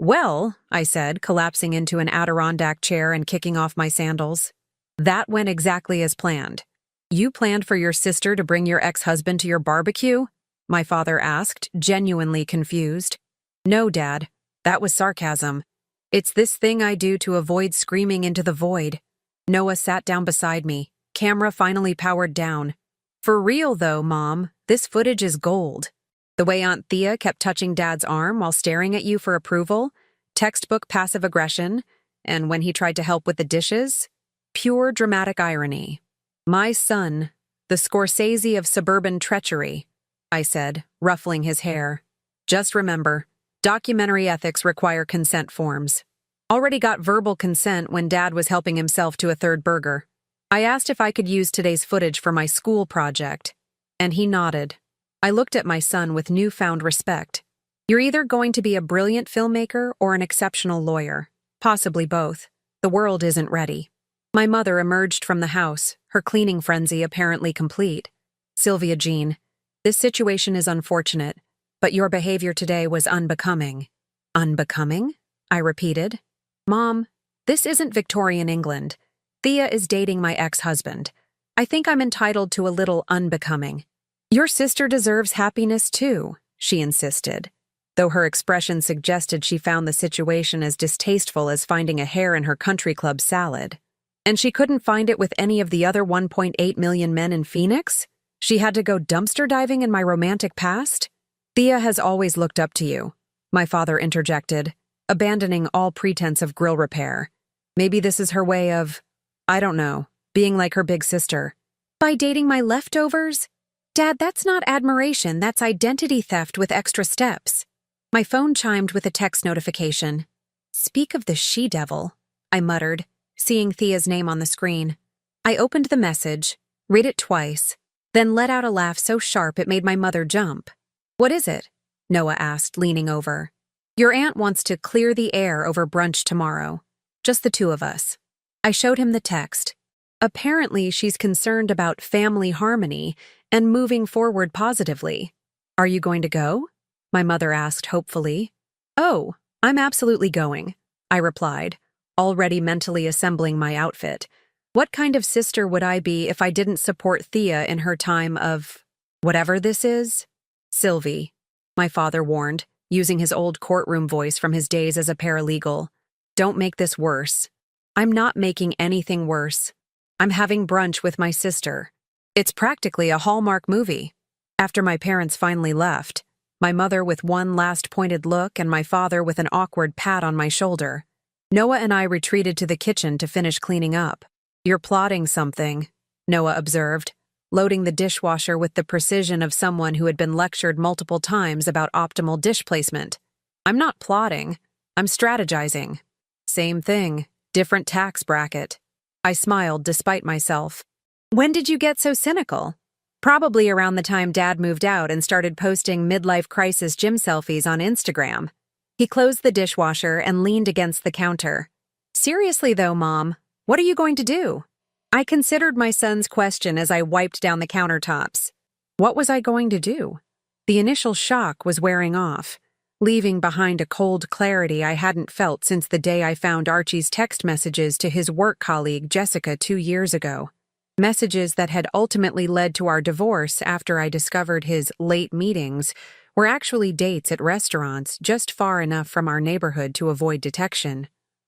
Speaker 2: Well, I said, collapsing into an Adirondack chair and kicking off my sandals. That went exactly as planned. You planned for your sister to bring your ex-husband to your barbecue? My father asked, genuinely confused. No, Dad. That was sarcasm. It's this thing I do to avoid screaming into the void. Noah sat down beside me, camera finally powered down. For real though, Mom, this footage is gold. The way Aunt Thea kept touching Dad's arm while staring at you for approval, textbook passive aggression, and when he tried to help with the dishes, pure dramatic irony. My son, the Scorsese of suburban treachery, I said, ruffling his hair. Just remember, documentary ethics require consent forms. Already got verbal consent when Dad was helping himself to a third burger. I asked if I could use today's footage for my school project, and he nodded. I looked at my son with newfound respect. You're either going to be a brilliant filmmaker or an exceptional lawyer, possibly both. The world isn't ready. My mother emerged from the house, her cleaning frenzy apparently complete. Sylvia Jean, this situation is unfortunate, but your behavior today was unbecoming. Unbecoming? I repeated. Mom, this isn't Victorian England. Thea is dating my ex-husband. I think I'm entitled to a little unbecoming. Your sister deserves happiness too, she insisted, though her expression suggested she found the situation as distasteful as finding a hair in her country club salad. And she couldn't find it with any of the other 1.8 million men in Phoenix? She had to go dumpster diving in my romantic past? Thea has always looked up to you, my father interjected, abandoning all pretense of grill repair. Maybe this is her way of, I don't know, being like her big sister. By dating my leftovers? Dad, that's not admiration, that's identity theft with extra steps. My phone chimed with a text notification. Speak of the she-devil, I muttered, seeing Thea's name on the screen. I opened the message, read it twice, then let out a laugh so sharp it made my mother jump. What is it? Noah asked, leaning over. Your aunt wants to clear the air over brunch tomorrow. Just the two of us. I showed him the text. Apparently, she's concerned about family harmony and moving forward positively. Are you going to go? My mother asked hopefully. Oh, I'm absolutely going, I replied, already mentally assembling my outfit. What kind of sister would I be if I didn't support Thea in her time of whatever this is? Sylvie, my father warned, using his old courtroom voice from his days as a paralegal. Don't make this worse. I'm not making anything worse. I'm having brunch with my sister. It's practically a Hallmark movie. After my parents finally left, my mother with one last pointed look and my father with an awkward pat on my shoulder, Noah and I retreated to the kitchen to finish cleaning up. You're plotting something, Noah observed, loading the dishwasher with the precision of someone who had been lectured multiple times about optimal dish placement. I'm not plotting. I'm strategizing. Same thing, different tax bracket. I smiled despite myself. When did you get so cynical? Probably around the time Dad moved out and started posting midlife crisis gym selfies on Instagram. He closed the dishwasher and leaned against the counter. Seriously though, Mom, what are you going to do? I considered my son's question as I wiped down the countertops. What was I going to do? The initial shock was wearing off, leaving behind a cold clarity I hadn't felt since the day I found Archie's text messages to his work colleague Jessica 2 years ago. Messages that had ultimately led to our divorce after I discovered his late meetings were actually dates at restaurants just far enough from our neighborhood to avoid detection.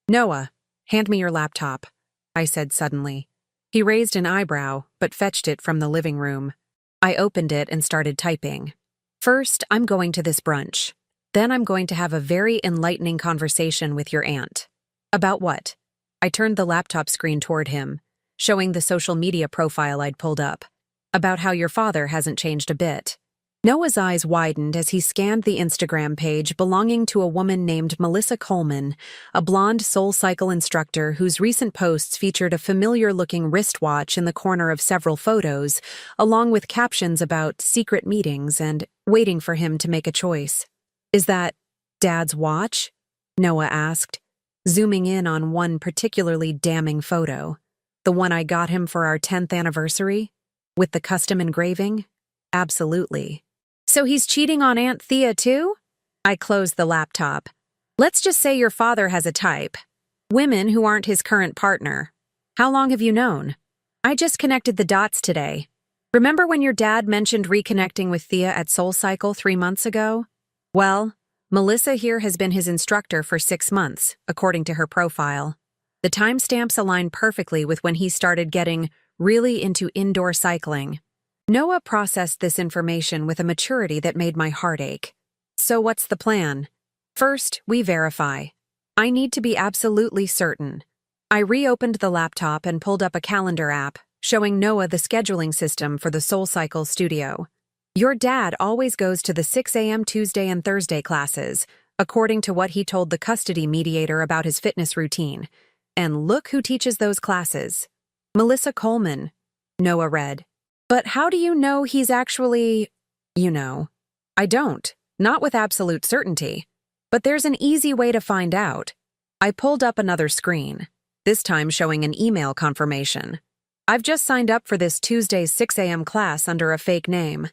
Speaker 2: Noah, hand me your laptop, I said suddenly. He raised an eyebrow, but fetched it from the living room. I opened it and started typing. First, I'm going to this brunch. Then I'm going to have a very enlightening conversation with your aunt. About what? I turned the laptop screen toward him, showing the social media profile I'd pulled up. About how your father hasn't changed a bit. Noah's eyes widened as he scanned the Instagram page belonging to a woman named Melissa Coleman, a blonde SoulCycle instructor whose recent posts featured a familiar-looking wristwatch in the corner of several photos, along with captions about secret meetings and waiting for him to make a choice. Is that Dad's watch? Noah asked, zooming in on one particularly damning photo. The one I got him for our 10th anniversary? With the custom engraving? Absolutely. So he's cheating on Aunt Thea too? I closed the laptop. Let's just say your father has a type. Women who aren't his current partner. How long have you known? I just connected the dots today. Remember when your dad mentioned reconnecting with Thea at SoulCycle 3 months ago? Well, Melissa here has been his instructor for 6 months, according to her profile. The timestamps align perfectly with when he started getting really into indoor cycling. Noah processed this information with a maturity that made my heart ache. So what's the plan? First, we verify. I need to be absolutely certain. I reopened the laptop and pulled up a calendar app, showing Noah the scheduling system for the SoulCycle studio. Your dad always goes to the 6 a.m. Tuesday and Thursday classes, according to what he told the custody mediator about his fitness routine. And look who teaches those classes. Melissa Coleman, Noah read. But how do you know he's actually, I don't, not with absolute certainty. But there's an easy way to find out. I pulled up another screen, this time showing an email confirmation. I've just signed up for this Tuesday's 6 a.m. class under a fake name.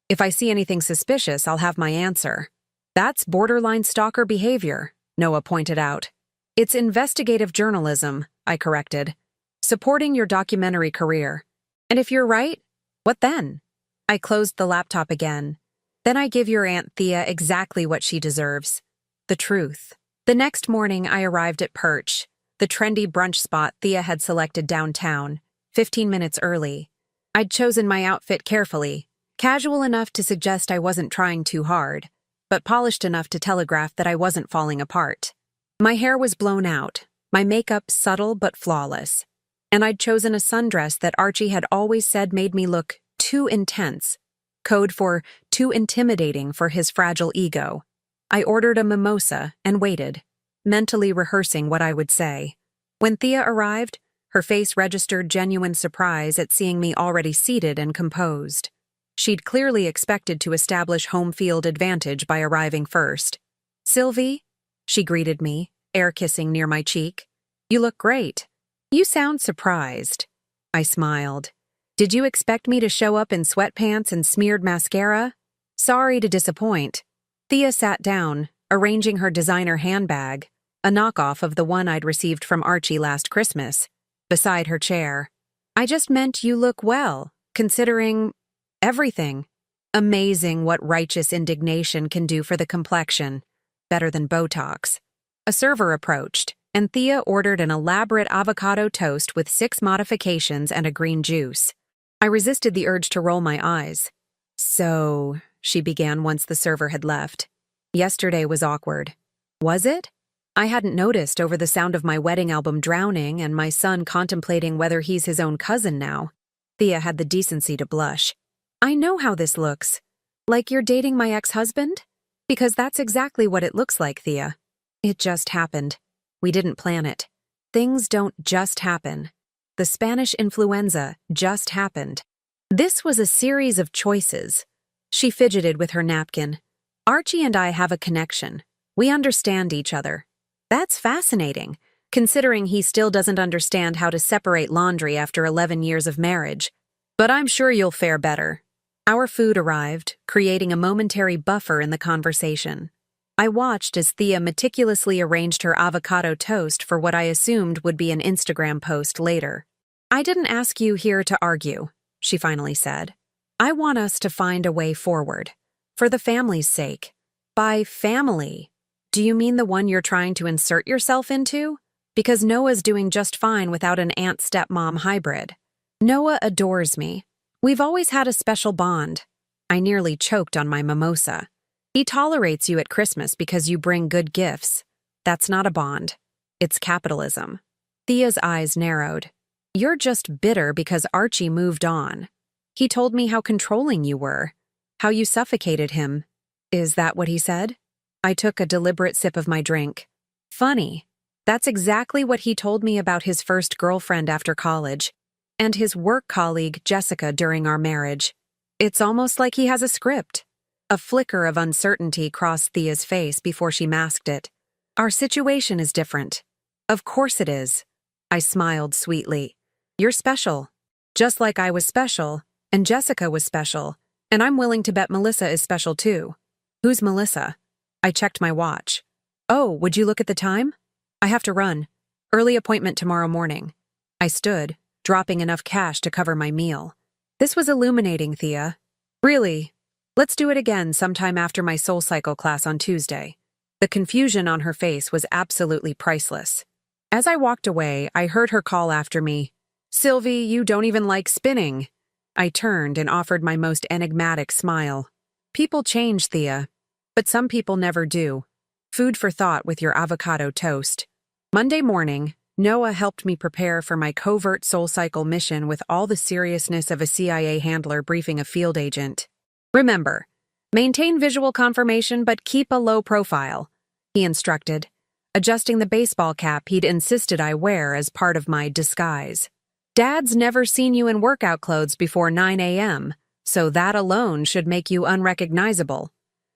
Speaker 2: If I see anything suspicious, I'll have my answer. That's borderline stalker behavior, Noah pointed out. It's investigative journalism, I corrected. Supporting your documentary career. And if you're right, what then? I closed the laptop again. Then I give your Aunt Thea exactly what she deserves. The truth. The next morning, I arrived at Perch, the trendy brunch spot Thea had selected downtown, 15 minutes early. I'd chosen my outfit carefully, casual enough to suggest I wasn't trying too hard, but polished enough to telegraph that I wasn't falling apart. My hair was blown out, my makeup subtle but flawless, and I'd chosen a sundress that Archie had always said made me look too intense, code for too intimidating for his fragile ego. I ordered a mimosa and waited, mentally rehearsing what I would say. When Thea arrived, her face registered genuine surprise at seeing me already seated and composed. She'd clearly expected to establish home field advantage by arriving first. Sylvie, She greeted me, air kissing near my cheek. You look great. You sound surprised. I smiled. Did you expect me to show up in sweatpants and smeared mascara? Sorry to disappoint. Thea sat down, arranging her designer handbag, a knockoff of the one I'd received from Archie last Christmas, beside her chair. I just meant you look well, considering everything. Amazing what righteous indignation can do for the complexion. Better than Botox. A server approached, and Thea ordered an elaborate avocado toast with 6 modifications and a green juice. I resisted the urge to roll my eyes. So, she began once the server had left. Yesterday was awkward. Was it? I hadn't noticed over the sound of my wedding album drowning and my son contemplating whether he's his own cousin now. Thea had the decency to blush. I know how this looks. Like you're dating my ex-husband? Because that's exactly what it looks like, Thea. It just happened. We didn't plan it. Things don't just happen. The Spanish influenza just happened. This was a series of choices. She fidgeted with her napkin. Archie and I have a connection. We understand each other. That's fascinating, considering he still doesn't understand how to separate laundry after 11 years of marriage. But I'm sure you'll fare better. Our food arrived, creating a momentary buffer in the conversation. I watched as Thea meticulously arranged her avocado toast for what I assumed would be an Instagram post later. I didn't ask you here to argue, she finally said. I want us to find a way forward. For the family's sake. By family, do you mean the one you're trying to insert yourself into? Because Noah's doing just fine without an aunt-stepmom hybrid. Noah adores me. We've always had a special bond. I nearly choked on my mimosa. He tolerates you at Christmas because you bring good gifts. That's not a bond. It's capitalism. Thea's eyes narrowed. You're just bitter because Archie moved on. He told me how controlling you were, how you suffocated him. Is that what he said? I took a deliberate sip of my drink. Funny. That's exactly what he told me about his first girlfriend after college, and his work colleague Jessica during our marriage. It's almost like he has a script. A flicker of uncertainty crossed Thea's face before she masked it. Our situation is different. Of course it is. I smiled sweetly. You're special. Just like I was special, and Jessica was special, and I'm willing to bet Melissa is special too. Who's Melissa? I checked my watch. Oh, would you look at the time? I have to run. Early appointment tomorrow morning. I stood, dropping enough cash to cover my meal. This was illuminating, Thea. Really? Let's do it again sometime after my Soul Cycle class on Tuesday. The confusion on her face was absolutely priceless. As I walked away, I heard her call after me. Sylvie, you don't even like spinning. I turned and offered my most enigmatic smile. People change, Thea. But some people never do. Food for thought with your avocado toast. Monday morning, Noah helped me prepare for my covert Soul Cycle mission with all the seriousness of a CIA handler briefing a field agent. Remember, maintain visual confirmation but keep a low profile, he instructed, adjusting the baseball cap he'd insisted I wear as part of my disguise. Dad's never seen you in workout clothes before 9 a.m., so that alone should make you unrecognizable.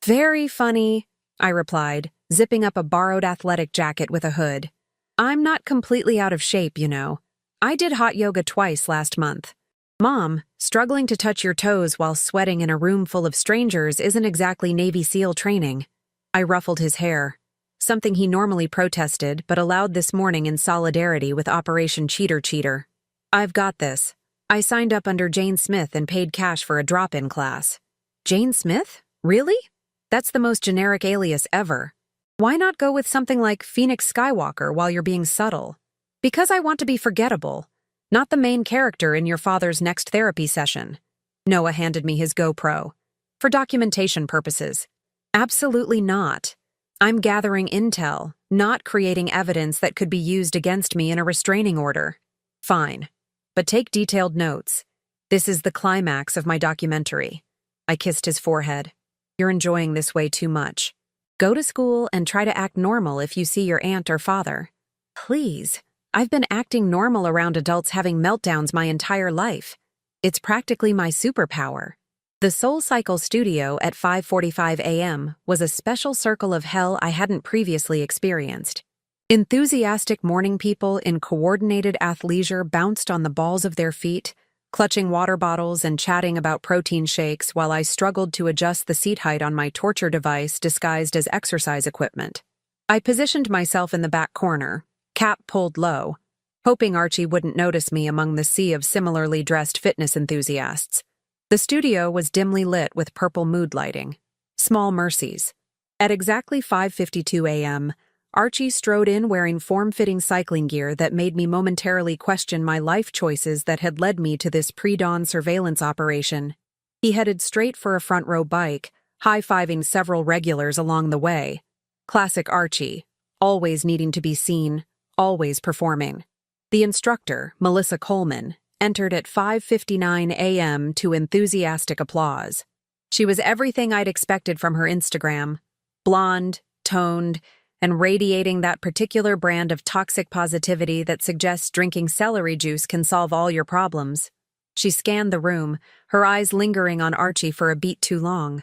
Speaker 2: Very funny, I replied, zipping up a borrowed athletic jacket with a hood. I'm not completely out of shape, you know. I did hot yoga twice last month. Mom, struggling to touch your toes while sweating in a room full of strangers isn't exactly Navy SEAL training. I ruffled his hair, something he normally protested but allowed this morning in solidarity with Operation Cheater Cheater. I've got this. I signed up under Jane Smith and paid cash for a drop-in class. Jane Smith? Really? That's the most generic alias ever. Why not go with something like Phoenix Skywalker while you're being subtle? Because I want to be forgettable, not the main character in your father's next therapy session. Noah handed me his GoPro. For documentation purposes. Absolutely not. I'm gathering intel, not creating evidence that could be used against me in a restraining order. Fine. But take detailed notes. This is the climax of my documentary. I kissed his forehead. You're enjoying this way too much. Go to school and try to act normal if you see your aunt or father. Please. I've been acting normal around adults having meltdowns my entire life. It's practically my superpower. The The Soul Cycle studio at 5:45 a.m. was a special circle of hell I hadn't previously experienced. Enthusiastic morning people in coordinated athleisure bounced on the balls of their feet, clutching water bottles and chatting about protein shakes while I struggled to adjust the seat height on my torture device disguised as exercise equipment. I positioned myself in the back corner, cap pulled low, hoping Archie wouldn't notice me among the sea of similarly dressed fitness enthusiasts. The studio was dimly lit with purple mood lighting. Small mercies. At exactly 5:52 a.m., Archie strode in wearing form-fitting cycling gear that made me momentarily question my life choices that had led me to this pre-dawn surveillance operation. He headed straight for a front-row bike, high-fiving several regulars along the way. Classic Archie, always needing to be seen, always performing. The instructor, Melissa Coleman, entered at 5:59 a.m. to enthusiastic applause. She was everything I'd expected from her Instagram. Blonde, toned, and radiating that particular brand of toxic positivity that suggests drinking celery juice can solve all your problems. She scanned the room, her eyes lingering on Archie for a beat too long,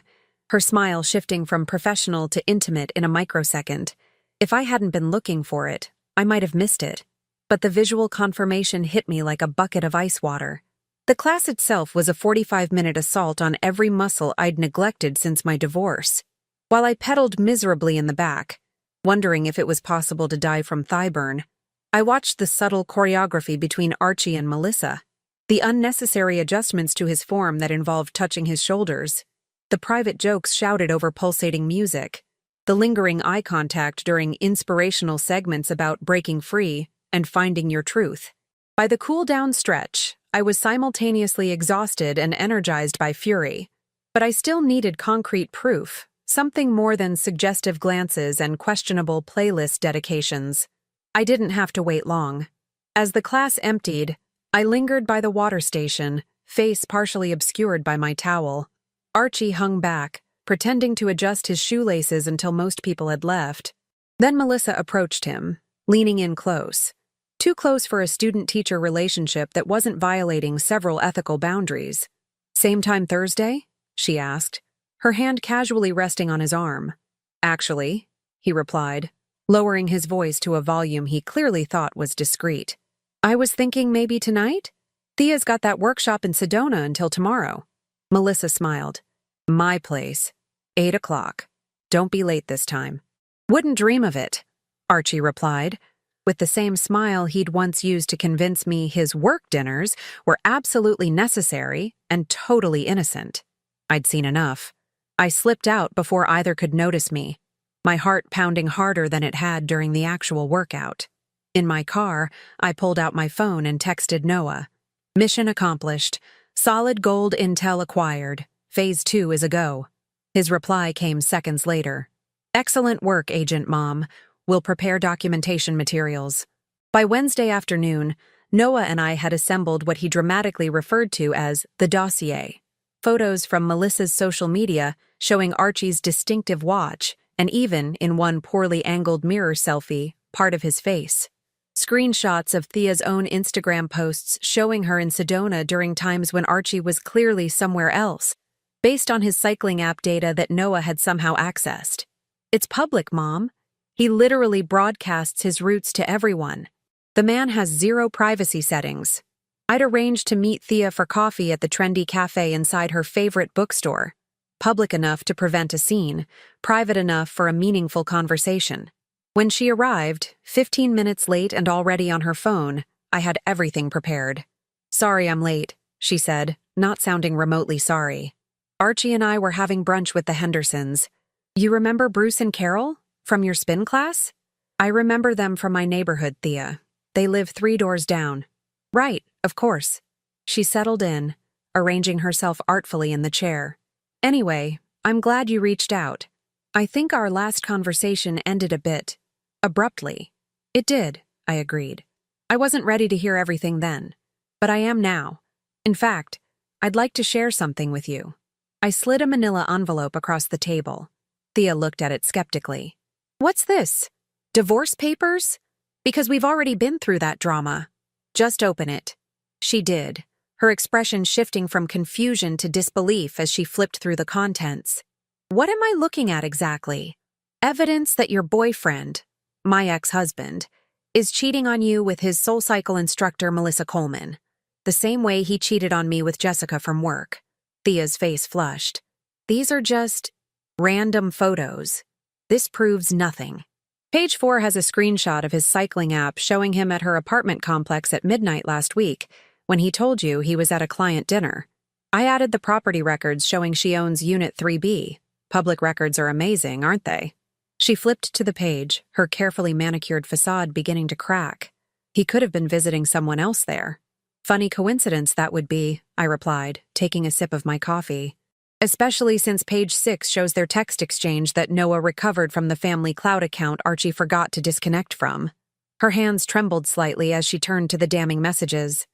Speaker 2: her smile shifting from professional to intimate in a microsecond. If I hadn't been looking for it, I might have missed it. But the visual confirmation hit me like a bucket of ice water. The class itself was a 45-minute assault on every muscle I'd neglected since my divorce. While I pedaled miserably in the back, wondering if it was possible to die from thigh burn, I watched the subtle choreography between Archie and Melissa, the unnecessary adjustments to his form that involved touching his shoulders, the private jokes shouted over pulsating music, the lingering eye contact during inspirational segments about breaking free and finding your truth. By the cool-down stretch, I was simultaneously exhausted and energized by fury, but I still needed concrete proof, something more than suggestive glances and questionable playlist dedications. I didn't have to wait long. As the class emptied, I lingered by the water station, face partially obscured by my towel. Archie hung back, pretending to adjust his shoelaces until most people had left. Then Melissa approached him, leaning in close. Too close for a student-teacher relationship that wasn't violating several ethical boundaries. "Same time Thursday?" she asked, her hand casually resting on his arm. "Actually," he replied, lowering his voice to a volume he clearly thought was discreet. "I was thinking maybe tonight? Thea's got that workshop in Sedona until tomorrow." Melissa smiled. "My place. 8 o'clock. Don't be late this time." "Wouldn't dream of it," Archie replied, with the same smile he'd once used to convince me his work dinners were absolutely necessary and totally innocent. I'd seen enough. I slipped out before either could notice me, my heart pounding harder than it had during the actual workout. In my car, I pulled out my phone and texted Noah. "Mission accomplished. Solid gold intel acquired. Phase 2 is a go." His reply came seconds later. "Excellent work, Agent Mom. We'll prepare documentation materials." By Wednesday afternoon, Noah and I had assembled what he dramatically referred to as the dossier. Photos from Melissa's social media showing Archie's distinctive watch, and even, in one poorly angled mirror selfie, part of his face. Screenshots of Thea's own Instagram posts showing her in Sedona during times when Archie was clearly somewhere else, based on his cycling app data that Noah had somehow accessed. "It's public, Mom. He literally broadcasts his routes to everyone. The man has zero privacy settings. I'd arranged to meet Thea for coffee at the trendy cafe inside her favorite bookstore. Public enough to prevent a scene, private enough for a meaningful conversation. When she arrived, 15 minutes late and already on her phone, I had everything prepared. "Sorry I'm late," she said, not sounding remotely sorry. "Archie and I were having brunch with the Hendersons. You remember Bruce and Carol? From your spin class?" "I remember them from my neighborhood, Thea. They live 3 doors down." "Right, of course." She settled in, arranging herself artfully in the chair. "Anyway, I'm glad you reached out. I think our last conversation ended a bit abruptly." "It did," I agreed. "I wasn't ready to hear everything then, but I am now. In fact, I'd like to share something with you." I slid a manila envelope across the table. Thea looked at it skeptically. "What's this? Divorce papers? Because we've already been through that drama." "Just open it." She did, her expression shifting from confusion to disbelief as she flipped through the contents. What am I looking at exactly? Evidence that your boyfriend, my ex-husband, is cheating on you with his SoulCycle instructor Melissa Coleman, the same way he cheated on me with Jessica from work. Thea's face flushed. These are just random photos. This proves nothing. Page 4 has a screenshot of his cycling app showing him at her apartment complex at midnight last week when he told you he was at a client dinner. I added the property records showing she owns Unit 3B. Public records are amazing, aren't they? She flipped to the page, her carefully manicured facade beginning to crack. He could have been visiting someone else there. Funny coincidence that would be, I replied, taking a sip of my coffee. Especially since page 6 shows their text exchange that Noah recovered from the family cloud account Archie forgot to disconnect from. Her hands trembled slightly as she turned to the damning messages.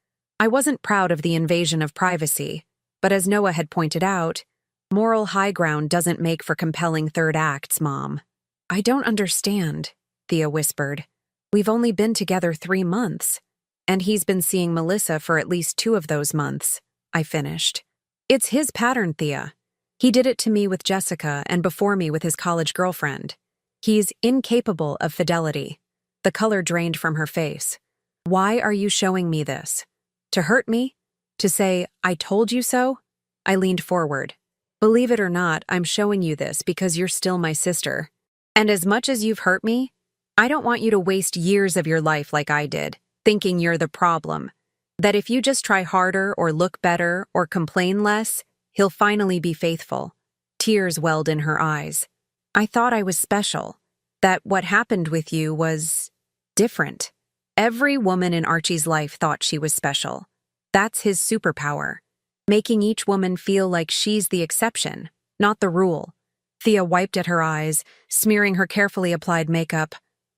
Speaker 2: I wasn't proud of the invasion of privacy, but as Noah had pointed out, moral high ground doesn't make for compelling third acts, Mom. I don't understand, Thea whispered. We've only been together 3 months, and he's been seeing Melissa for at least 2 of those months, I finished. It's his pattern, Thea. He did it to me with Jessica and before me with his college girlfriend. He's incapable of fidelity. The color drained from her face. Why are you showing me this? To hurt me? To say, I told you so? I leaned forward. Believe it or not, I'm showing you this because you're still my sister. And as much as you've hurt me, I don't want you to waste years of your life like I did, thinking you're the problem. That if you just try harder or look better or complain less, he'll finally be faithful. Tears welled in her eyes. I thought I was special. That what happened with you was different. Every woman in Archie's life thought she was special. That's his superpower. Making each woman feel like she's the exception, not the rule. Thea wiped at her eyes, smearing her carefully applied makeup.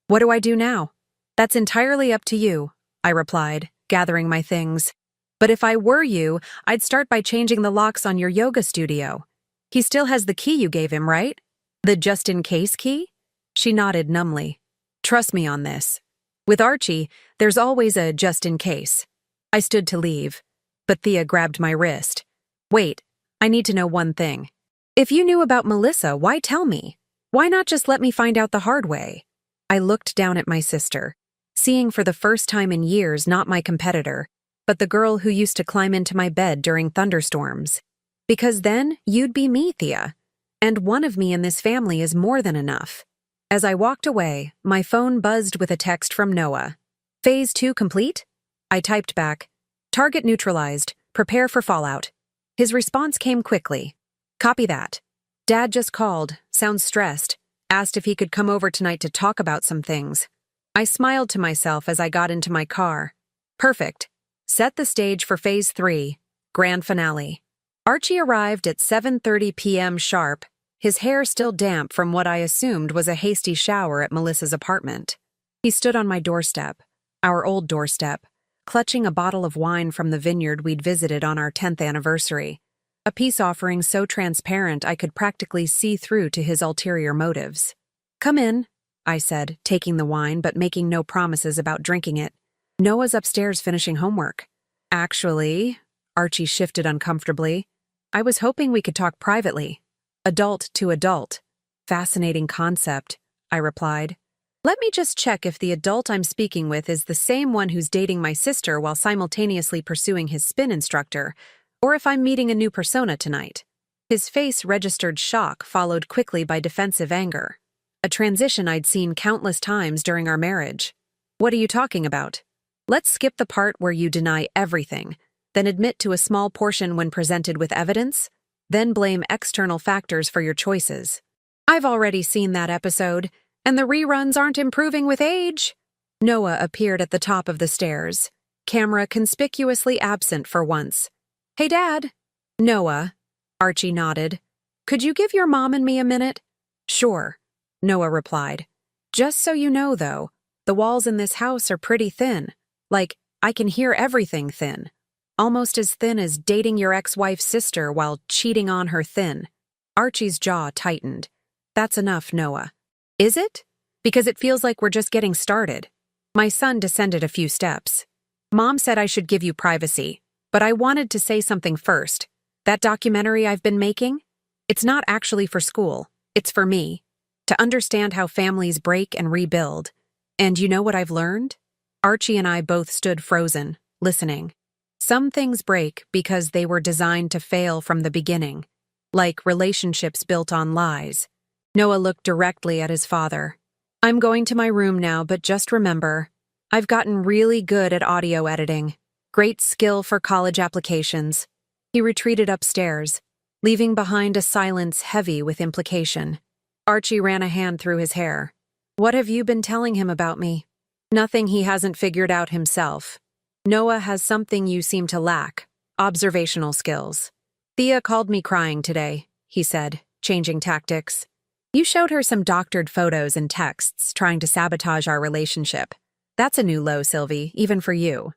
Speaker 2: What do I do now? That's entirely up to you, I replied, gathering my things. But if I were you, I'd start by changing the locks on your yoga studio. He still has the key you gave him, right? The just-in-case key? She nodded numbly. Trust me on this. With Archie, there's always a just-in-case. I stood to leave, but Thea grabbed my wrist. Wait, I need to know one thing. If you knew about Melissa, why tell me? Why not just let me find out the hard way? I looked down at my sister, seeing for the first time in years not my competitor, but the girl who used to climb into my bed during thunderstorms. Because then, you'd be me, Thea. And one of me in this family is more than enough. As I walked away, my phone buzzed with a text from Noah. Phase 2 complete? I typed back. Target neutralized. Prepare for fallout. His response came quickly. Copy that. Dad just called, sounds stressed, asked if he could come over tonight to talk about some things. I smiled to myself as I got into my car. Perfect. Set the stage for Phase 3, grand finale. Archie arrived at 7:30 p.m. sharp, his hair still damp from what I assumed was a hasty shower at Melissa's apartment. He stood on my doorstep, our old doorstep, clutching a bottle of wine from the vineyard we'd visited on our 10th anniversary, a peace offering so transparent I could practically see through to his ulterior motives. Come in, I said, taking the wine but making no promises about drinking it. Noah's upstairs finishing homework. Actually, Archie shifted uncomfortably. I was hoping we could talk privately. Adult to adult. Fascinating concept, I replied. Let me just check if the adult I'm speaking with is the same one who's dating my sister while simultaneously pursuing his spin instructor, or if I'm meeting a new persona tonight. His face registered shock followed quickly by defensive anger. A transition I'd seen countless times during our marriage. What are you talking about? Let's skip the part where you deny everything, then admit to a small portion when presented with evidence, then blame external factors for your choices. I've already seen that episode, and the reruns aren't improving with age. Noah appeared at the top of the stairs, camera conspicuously absent for once. Hey, Dad. Noah. Archie nodded. Could you give your mom and me a minute? Sure, Noah replied. Just so you know, though, the walls in this house are pretty thin. Like, I can hear everything thin. Almost as thin as dating your ex-wife's sister while cheating on her thin. Archie's jaw tightened. That's enough, Noah. Is it? Because it feels like we're just getting started. My son descended a few steps. Mom said I should give you privacy. But I wanted to say something first. That documentary I've been making? It's not actually for school. It's for me. To understand how families break and rebuild. And you know what I've learned? Archie and I both stood frozen, listening. Some things break because they were designed to fail from the beginning, like relationships built on lies. Noah looked directly at his father. I'm going to my room now, but just remember, I've gotten really good at audio editing. Great skill for college applications. He retreated upstairs, leaving behind a silence heavy with implication. Archie ran a hand through his hair. What have you been telling him about me? Nothing he hasn't figured out himself. Noah has something you seem to lack, observational skills. Thea called me crying today, he said, changing tactics. You showed her some doctored photos and texts trying to sabotage our relationship. That's a new low, Sylvie, even for you.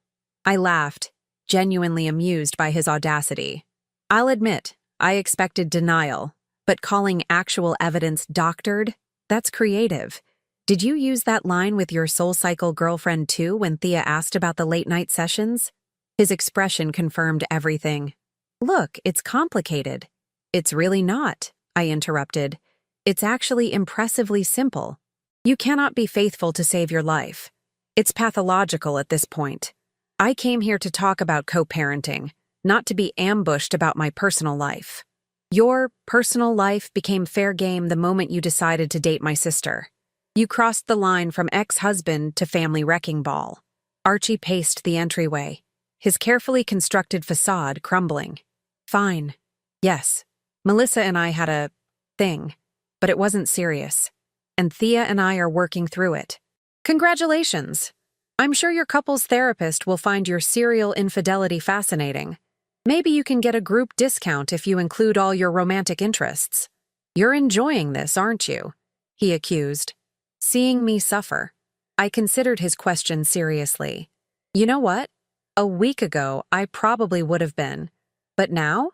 Speaker 2: I laughed, genuinely amused by his audacity. I'll admit, I expected denial, but calling actual evidence doctored? That's creative. Did you use that line with your SoulCycle girlfriend too when Thea asked about the late-night sessions? His expression confirmed everything. Look, it's complicated. It's really not, I interrupted. It's actually impressively simple. You cannot be faithful to save your life. It's pathological at this point. I came here to talk about co-parenting, not to be ambushed about my personal life. Your personal life became fair game the moment you decided to date my sister. You crossed the line from ex-husband to family wrecking ball. Archie paced the entryway, his carefully constructed facade crumbling. Fine. Yes, Melissa and I had a thing, but it wasn't serious. And Thea and I are working through it. Congratulations. I'm sure your couple's therapist will find your serial infidelity fascinating. Maybe you can get a group discount if you include all your romantic interests. You're enjoying this, aren't you? He accused. Seeing me suffer. I considered his question seriously. You know what? A week ago, I probably would have been. But now?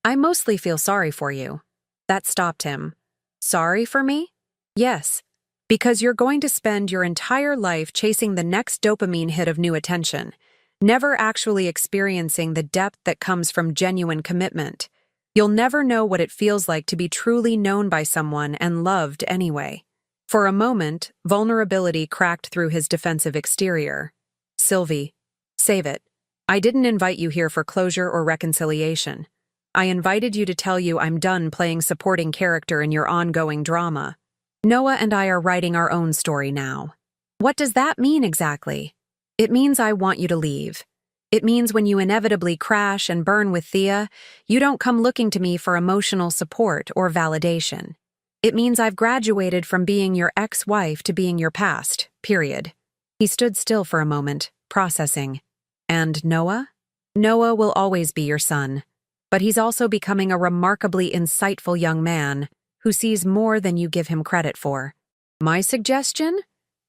Speaker 2: I mostly feel sorry for you. That stopped him. Sorry for me? Yes. Because you're going to spend your entire life chasing the next dopamine hit of new attention, never actually experiencing the depth that comes from genuine commitment. You'll never know what it feels like to be truly known by someone and loved anyway. For a moment, vulnerability cracked through his defensive exterior. Sylvie, save it. I didn't invite you here for closure or reconciliation. I invited you to tell you I'm done playing supporting character in your ongoing drama. Noah and I are writing our own story now. What does that mean exactly? It means I want you to leave. It means when you inevitably crash and burn with Thea, you don't come looking to me for emotional support or validation. It means I've graduated from being your ex-wife to being your past, period. He stood still for a moment, processing. And Noah? Noah will always be your son. But he's also becoming a remarkably insightful young man who sees more than you give him credit for. My suggestion?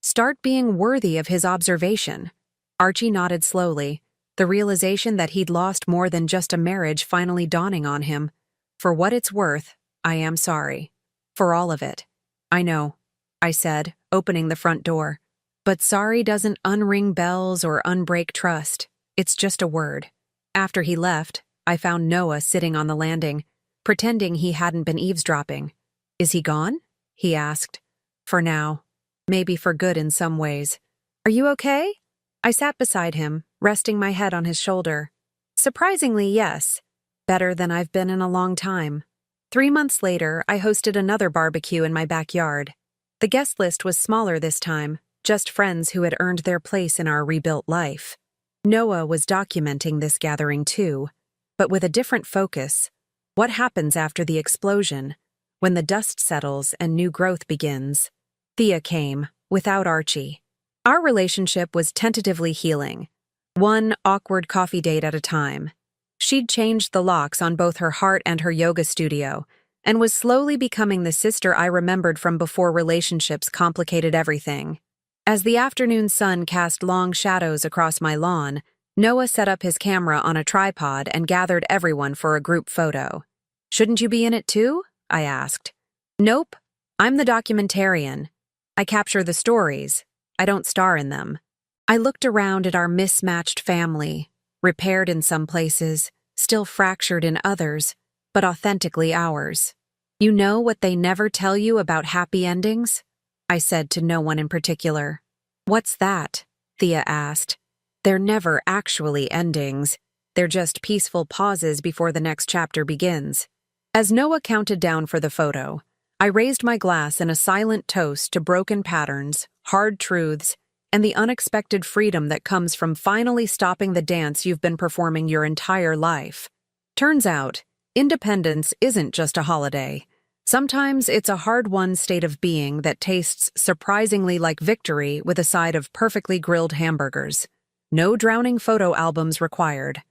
Speaker 2: Start being worthy of his observation. Archie nodded slowly, the realization that he'd lost more than just a marriage finally dawning on him. For what it's worth, I am sorry. For all of it. I know, I said, opening the front door. But sorry doesn't unring bells or unbreak trust. It's just a word. After he left, I found Noah sitting on the landing, pretending he hadn't been eavesdropping. Is he gone? He asked. For now. Maybe for good in some ways. Are you okay? I sat beside him, resting my head on his shoulder. Surprisingly, yes. Better than I've been in a long time. 3 months later, I hosted another barbecue in my backyard. The guest list was smaller this time, just friends who had earned their place in our rebuilt life. Noah was documenting this gathering too, but with a different focus. What happens after the explosion, when the dust settles and new growth begins? Thea came, without Archie. Our relationship was tentatively healing, one awkward coffee date at a time. She'd changed the locks on both her heart and her yoga studio, and was slowly becoming the sister I remembered from before relationships complicated everything. As the afternoon sun cast long shadows across my lawn, Noah set up his camera on a tripod and gathered everyone for a group photo. Shouldn't you be in it too? I asked. Nope, I'm the documentarian. I capture the stories. I don't star in them. I looked around at our mismatched family. repaired in some places, still fractured in others, but authentically ours. You know what they never tell you about happy endings? I said to no one in particular. What's that? Thea asked. They're never actually endings. They're just peaceful pauses before the next chapter begins. As Noah counted down for the photo, I raised my glass in a silent toast to broken patterns, hard truths, and the unexpected freedom that comes from finally stopping the dance you've been performing your entire life. Turns out, independence isn't just a holiday. Sometimes it's a hard-won state of being that tastes surprisingly like victory with a side of perfectly grilled hamburgers. No drowning photo albums required.